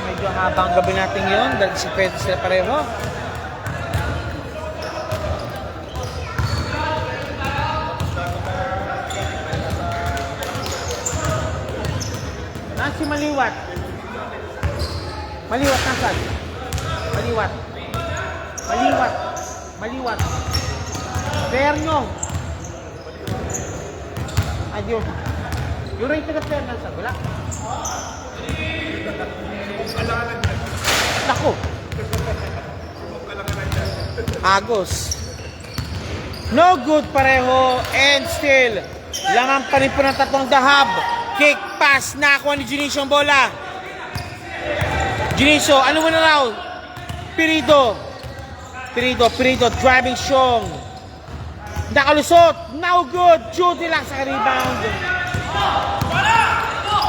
Medyo habang gabi natin yun dahil si Pedro sila pareho. Si Maliwat. Maliwat nasan? Maliwat. Maliwat. Maliwat. Perno. Adios. Yung rin taga-player na sa wala. Nako. Agos. No good pareho. And still, lamang pa rin po ng tatlong dahab. Kick pass na ako ni Junicio ang bola. Junicio, ano mo na raw? Perito. Perito driving strong. Nakalusot. No good. Chudilax sa rebound.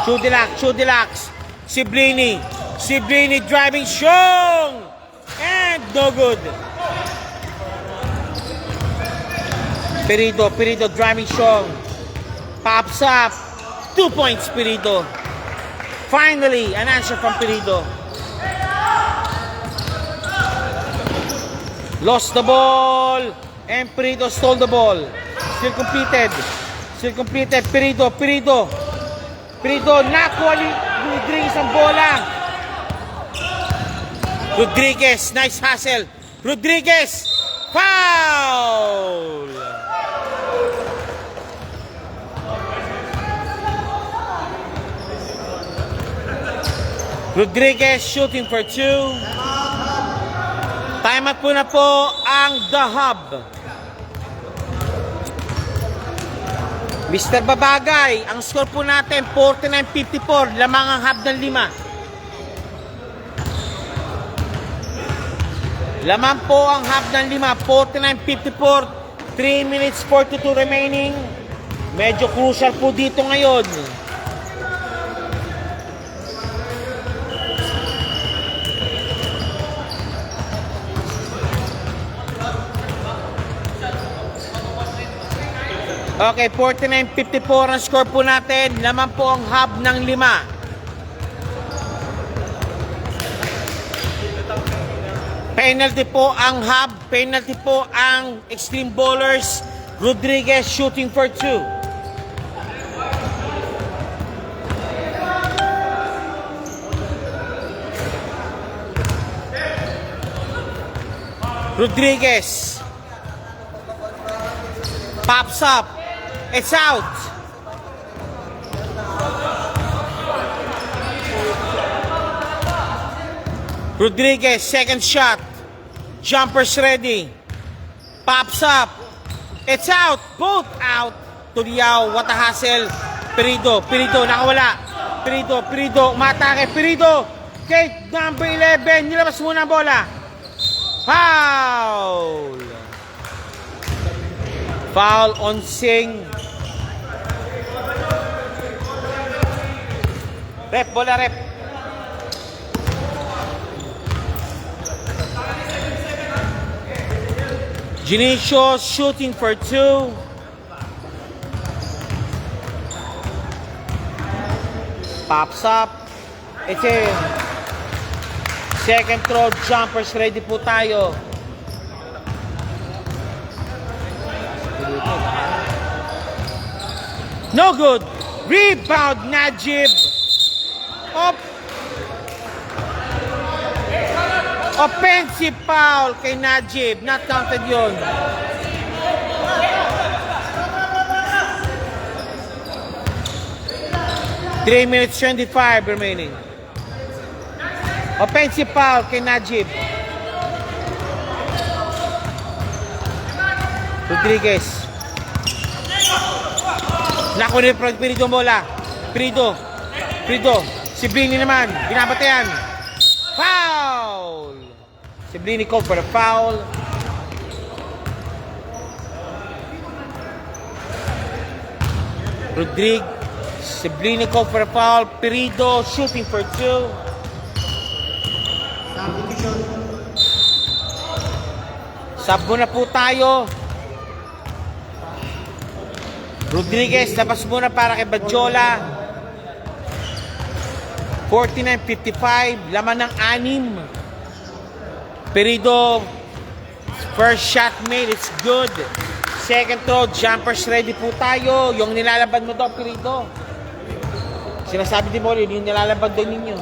Chudilax. Siblini driving strong. And no good. Perito driving strong. Pops up. 2 points, Perito. Finally, an answer from Perito. Lost the ball. And Perito stole the ball. Still completed. Perito. Nakuha ni Rodriguez ang bola. Rodriguez, nice hustle. Rodriguez, foul. Rodriguez shooting for 2. Time out po na po ang The Hub. Mr. Babagay, ang score po natin 49-54, lamang ang Hub ng 5. Lamang po ang Hub ng 5, 49-54, 3 minutes 42 remaining. Medyo crucial po dito ngayon. Okay, 49-54 ang score po natin. Laman po ang Hub ng 5. Penalty po ang Hub. Penalty po ang Extreme Bowlers. Rodriguez shooting for 2. Rodriguez pops up. It's out. Rodriguez, second shot. Jumper's ready. Pops up. It's out. Both out. Tuliao, what a hassle. Perido, nakawala. Perido, umatake. Perido, kay number 11. Nilabas muna ang bola. Foul. Foul on Singh. Rep, bola rep. Junicio shooting for 2. Pops up. It's in. Second throw, jumpers ready po tayo. No good. Rebound, Najib. Offensive foul kay Najib. Not counted yun. Three minutes 25 remaining. Offensive foul kay Najib. Rodriguez. Nakunin ni Perido bola. Perido. Si Blini naman. Binabatayan. Foul. Si Blini called for the foul. Rodriguez. Si Blini called for the foul. Perido shooting for 2. Substitution. Sub muna po tayo. Rodriguez, labas muna para kay Badjola. 49-55, laman ng 6. Perido, first shot made, it's good. Second throw, jumpers ready po tayo. Yung nilalaban mo daw, Perido. Sinasabi din mo rin, yung nilalaban daw ninyo.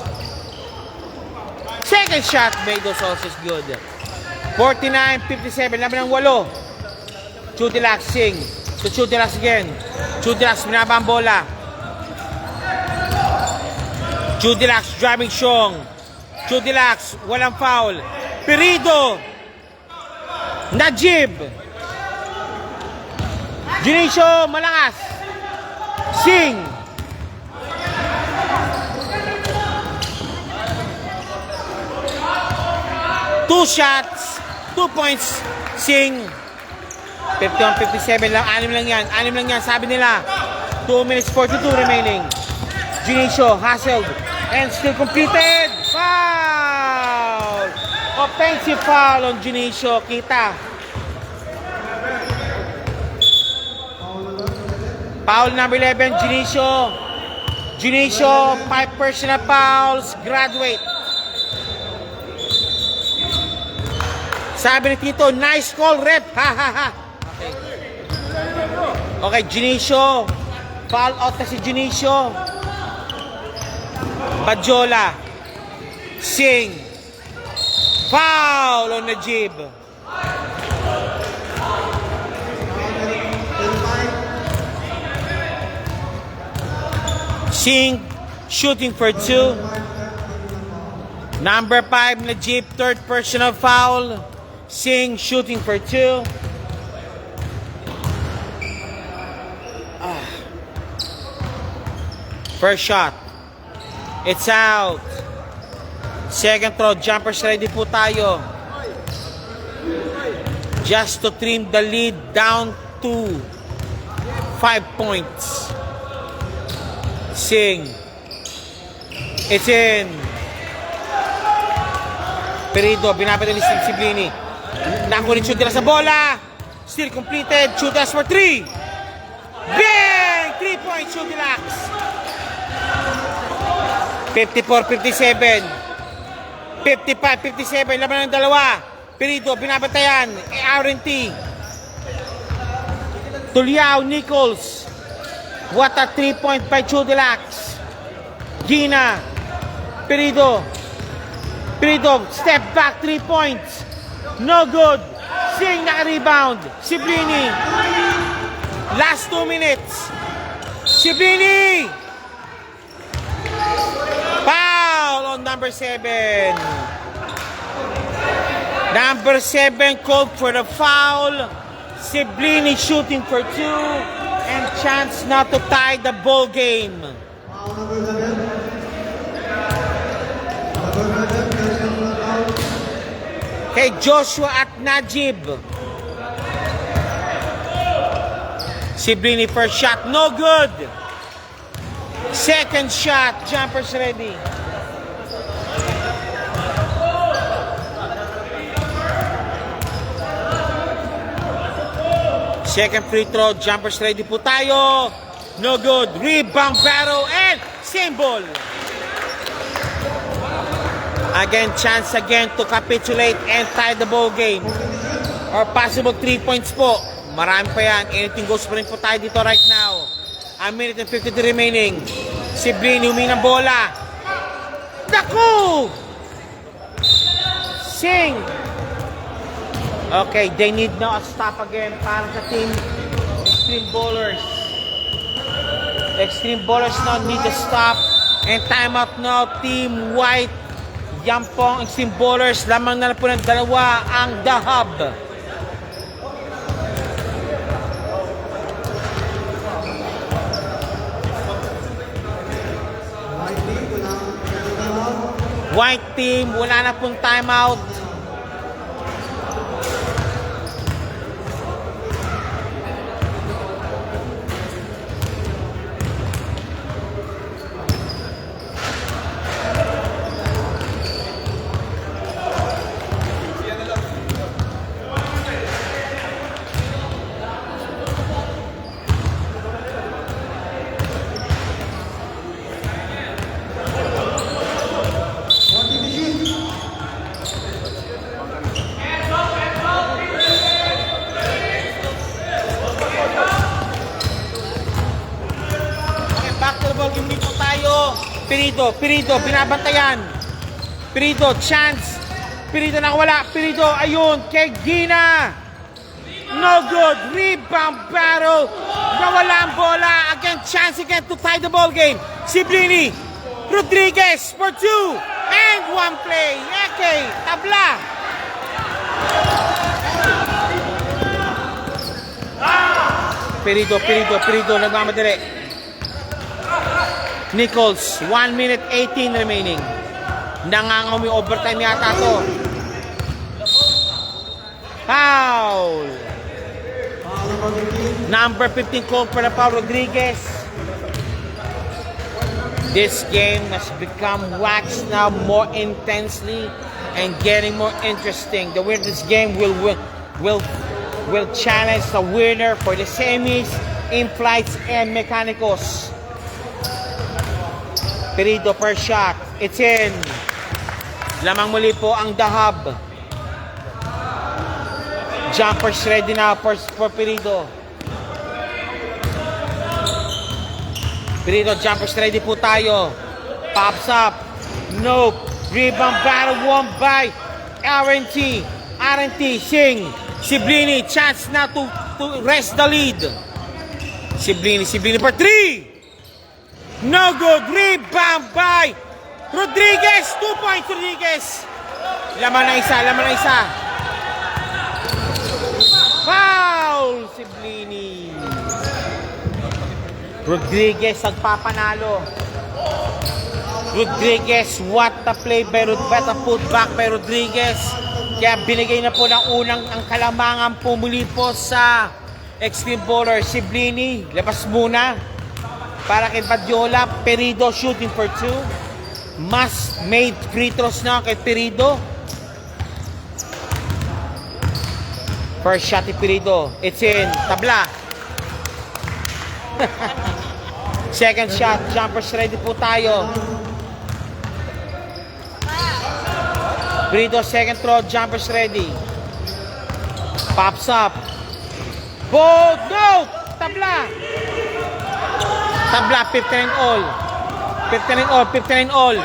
Second shot made, those also is good. 49-57, laman ng 8. Chudilax, Singh. So Chudilax again. Chudilax, binaba ang bola. Chudilax driving strong. Chudilax, walang foul. Perido. Najib. Junicio, malakas. Singh. Two shots, 2 points. Singh. 51-57 lang, 6 lang yan, sabi nila. 2 minutes 42 remaining. Junicio, hustled, and still completed. Foul! Offensive foul on Junicio, kita. Foul number 11, Junicio, 5 personal fouls, graduate. Sabi ni Tito, nice call, rep, ha ha ha. Okay, Junicio. Foul out na si Junicio. Badjola. Singh. Foul on Najib. Singh shooting for 2. Number 5, Najib, third personal foul. Singh shooting for 2. First shot. It's out. Second throw. Jumpers ready po tayo. Just to trim the lead down to 5 points. Singh. It's in. Perido. Binapatilis ng si Blini. Nakunin Chudilax sa bola. Still completed. Chudilax for 3. Bang! 3 points Chudilax. 54-57. 55-57. Laban ng dalawa. Perido, binabantayan. RNT. Tuliao, Nichols. What a 3-point by Chudilax. Gina. Perido. Step back, 3 points. No good. Singh naka-rebound. Si Blini. Last 2 minutes. Siblini! Foul on number 7. Number 7 called for the foul. Siblini shooting for 2 and chance not to tie the ball game. Foul number 7. Number 7, personal foul. Kay Joshua at Najib. Siblini first shot, no good. Second shot, jumpers ready. Second free throw, jumpers ready po tayo. No good. Rebound battle and same ball. Again, chance again to capitulate and tie the ball game. Or possible 3 points po. Marami pa yan. Anything goes pa rin po tayo dito right now. A minute and 53 remaining. Siblini huminang bola. Naku! Sing! Okay, they need now a stop again para sa team Extreme Ballers. Extreme Ballers now need a stop. And timeout now, Team White. Yan po ang Extreme Ballers. Lamang na po ng dalawa ang The Hub. White team, wala na pong timeout. Pirito, binabantayan. Pirito, chance. Pirito nakawala. Pirito, ayun, kay Gina. No good. Rebound battle. Nawala ang bola. Again, chance again to tie the ball game. Siblini. Rodriguez for 2. And 1 play. Okay, tabla. Pirito, nagmamadali. Nichols, 1 minute 18 remaining. Nangangami overtime yata to. Foul. Number 15 called for the foul, Rodriguez. This game has become waxed now more intensely and getting more interesting. The winner of this game will challenge the winner for the semis in flights and mechanicals. Pirito per shot. It's in. Lamang muli po ang The Hub. Jumpers ready now for Pirito. Pirito, jumpers ready po tayo. Pops up. Nope. Rebound battle won by RNT. Sing. Siblini, chance na to rest the lead. Siblini for 3. No good. Rebound by Rodriguez. 2 points, Rodriguez. Laman na isa. Foul, Siblini. Rodriguez nagpapanalo. Rodriguez, what a play by what a putback by Rodriguez. Kaya binigay na po ng unang ang kalamangan pumuli po sa Extreme Baller. Siblini, labas muna. Para kay Badiola, Perido shooting for 2. Mas made free throws na kay Perido. First shot ni Perido. It's in. Tabla. Second shot. Jumpers ready po tayo. Perido second throw. Jumpers ready. Pops up. Ball. No! Tabla. 59 all.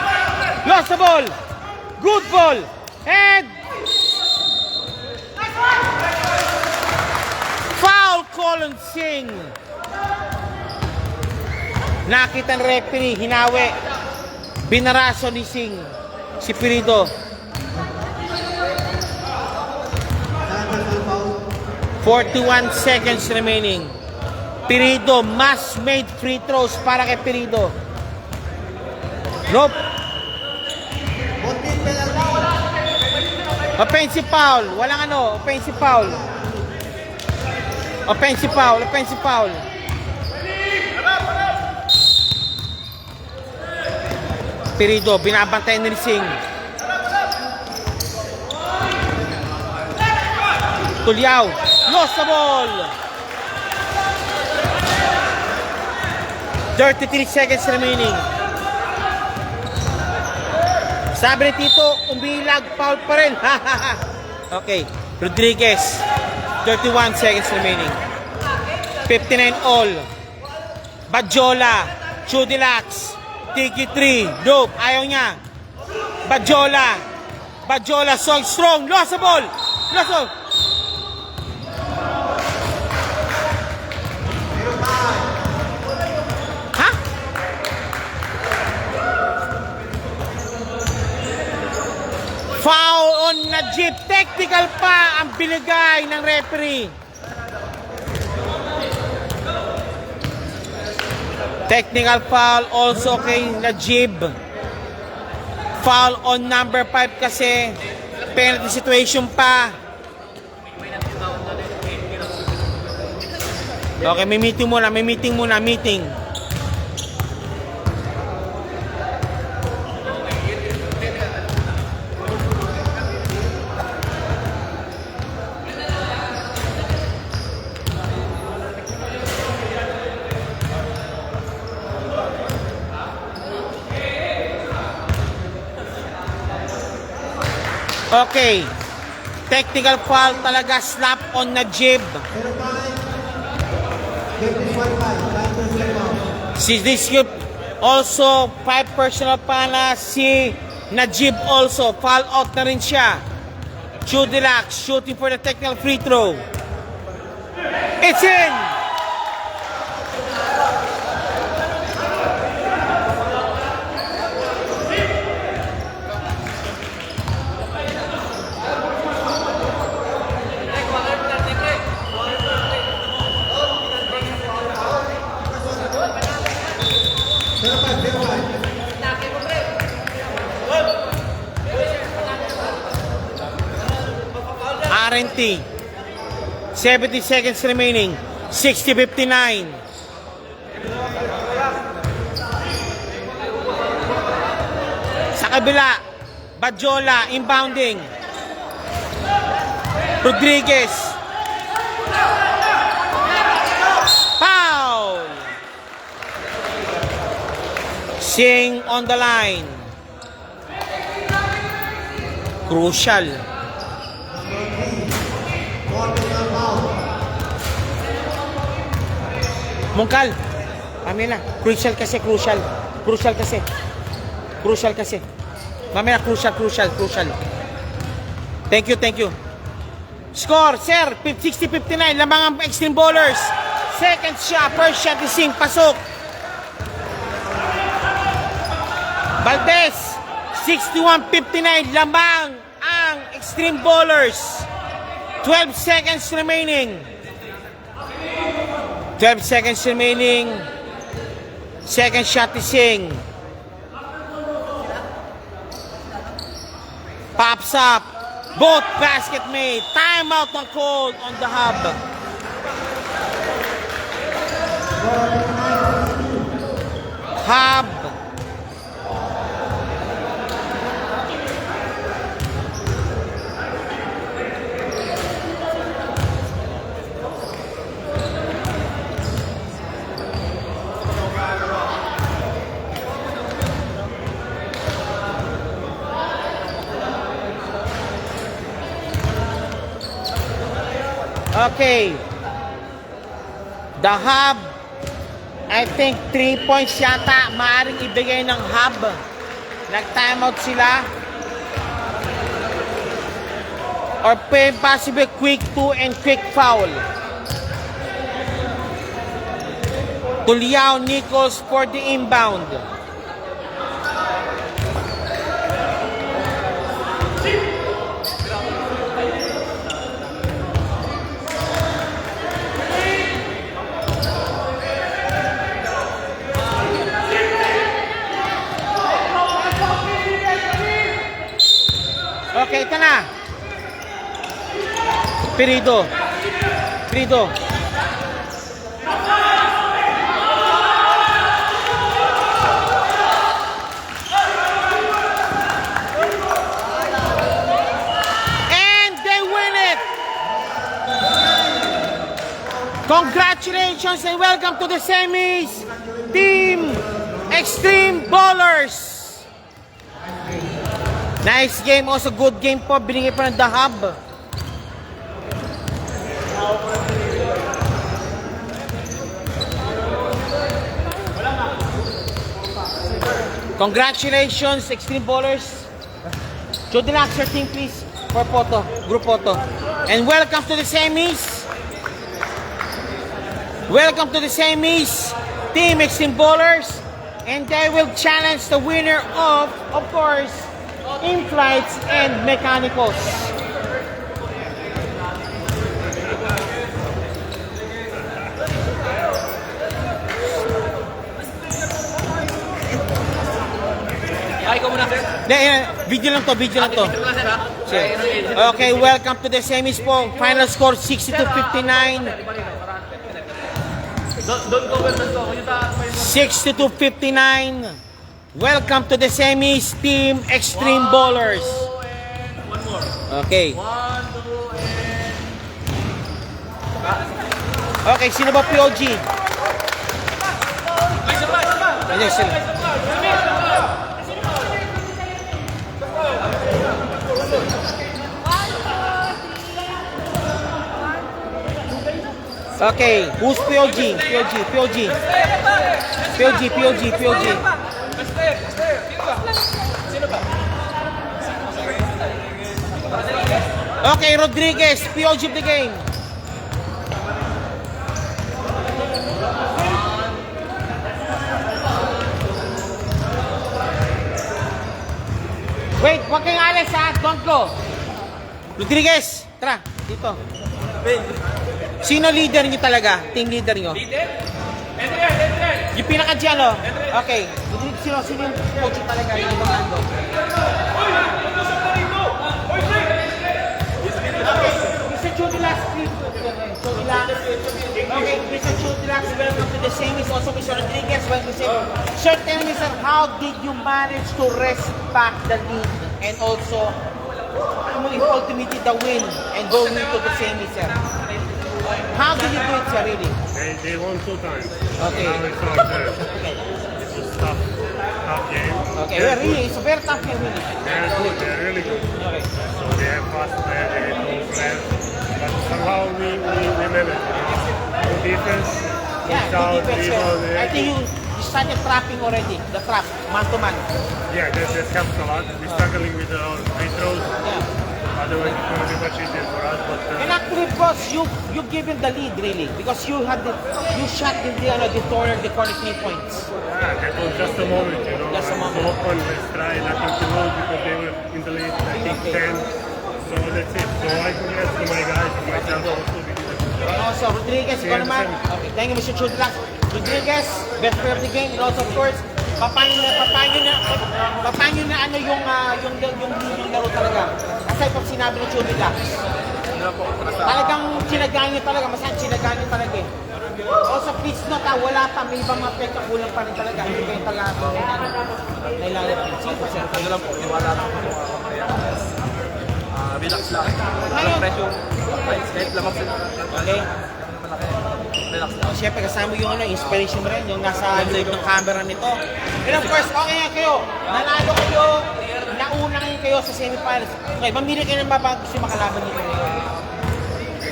Lost the ball. Good ball. And foul call. call on Singh. Nakita ng referee, hinawi. Binaraso ni Singh. Si Pirido. Personal foul. 41 seconds remaining. Pirido, mas made free throws para kay Pirido. Nope. One-minute penalty. Offensive foul. Walang ano, offensive foul. Offensive foul, offensive foul. Pirido, binabantay ni Singh. Tulyao, lost the ball. 33 seconds remaining. Sabi ni Tito, umilag, foul pa rin. Okay, Rodriguez, 31 seconds remaining. 59 all. Badjola, Chudilax, Tiki 3, dope, ayaw niya. Badjola, so strong, lost the ball. Lost the ball. Ha? Foul on Najib. Technical pa ang binigay ng referee. Technical foul also kay Najib. Foul on number 5 kasi penalty situation pa. Okay, may meeting muna. Okay. Technical foul talaga, slap on Najib. 0-5. Si Diskip also 5 personal pana. Si Najib also foul out na rin siya. Chudilax shooting for the technical free throw. It's in. RNT. 70 seconds remaining. 60-59. Sa kabila, Badjola inbounding. Rodriguez. Foul. Singh on the line. Crucial. Mungkal. Mamaya na. Crucial kasi. Mamaya na, crucial. Thank you. Score, sir. 60-59. Lamang ang Extreme Bowlers. Second shot. First shot ni Singh. Pasok. Valdez. 61-59. Lamang ang Extreme Bowlers. 12 seconds remaining. Second shot ni Singh. Pops up. Both basket made. Timeout ng called on the hub. Okay. The hub, I think 3 points yata maaaring ibigay ng hub. Nag-timeout sila. Or possibly quick 2 and quick foul. Tuliao Nichols for the inbound. Okay, ito na. Pirido. And they win it. Congratulations and welcome to the semis, Team Extreme Ballers. Nice game, also good game po. Binigay pa ng The Hub. Congratulations, Extreme Ballers. Show the last your team, please, for photo, group photo. And welcome to the semis. Welcome to the semis, Team Extreme Ballers. And they will challenge the winner of course, in-flights and mechanicals. Ay, ikaw muna, sir. Video lang to. Okay, welcome to the semis po. Final score 62-59. Don't go well, let's go. 62-59. Welcome to the semis, Team Extreme Ballers. One more. Okay. 1, 2, and... Okay, sino ba POG? Ay, isa pa. Hindi, sino? Okay, who's POG? POG. Okay, Rodriguez, POG of the game. Wait, huwag kayong alis ha, don't go. Rodriguez, tara, dito. Sino leader niyo talaga? Team leader niyo? Leader? Yung pinaka-dyan, oh. Okay. Sino yung coach talaga? Yung mga ando? Okay. Mr. Chudilax, please. Chudilax. Okay, Mr. Chudilax, welcome to the semis. Also, Mr. Rodriguez, welcome to the semis. Sir, tell me, sir, how did you manage to rest back the lead and also ultimately the win and go into the semis, sir? How did you do it, sir, really? They won 2 times. Okay. Now it's our turn. It was tough game. Okay, really, it's a very tough game, really. They're good. They're really good. So they have fast players, they have tall players. But somehow we managed. Good defense. Yeah, Good good defense, rebound, sir. I think you started trapping already, the trap, man-to-man. Yeah, that helps a lot. We're struggling with our free throws. Yeah. Otherwise, it's going to be much easier for us. But And actually, boss, you've given the lead, really, because you shot in the corner 3 points. yeah, that was just a moment, you know. Just a moment. So open, let's try, nothing to lose because they were in the lead, I think, Okay. 10. So that's it. So I congrats to my guys and myself also. We did a good job. And also, Rodriguez, ikaw naman. Okay, thank you, Mr. Chudlax. Rodriguez, best player of the game, and also, of course, paano na ano yung laro talaga. Aside from sinabi ng Chudlax. Talagang sinagaan niyo talaga, masyadong sinagaan niyo talaga eh. Also, please note, wala pa, may ibang mga peka, kulang pa rin talaga. Hindi kayo talaga nailalit. Ano lang po, iwala lang po. Relax lang. Ngayon. Pressure. Kahit lamang sila. Okay? Relax lang. Siyempre, kasama yung inspiration mo rin, yung nasa loob ng camera nito. And of course, okay nga kayo. Nanalo kayo, nauna kayo sa semifinals. Okay, mamili kayo ng mga gusto yung makalaban nito.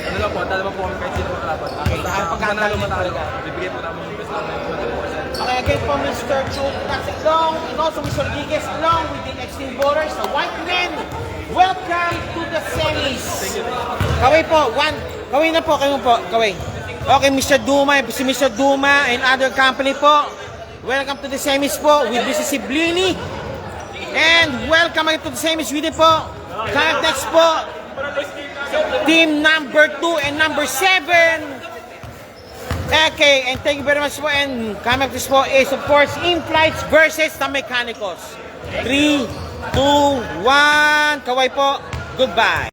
Ano lang po, handa naman po kami kahit sino makalaban. Okay, pagkahanda Manalo nyo matalo. talaga. Bibigay po namin yung best namin. Okay, again po, Mr. Chudlax Long, and also Mr. Rodriguez along with the Extreme Ballers, the white men. Welcome to the semis. Kaway po, kaway na po, kayo po, kaway. Okay, Mr. Duma, si Mr. Duma and other company po. Welcome to the semis po with Mrs. Siblini. And welcome to the semis with it po. Coming up next po, team number 2 and number 7. Okay, and thank you very much po. And coming up next po is of course In-Flights versus the Mechanicals. 3, 2, 1. Kaway po. Goodbye.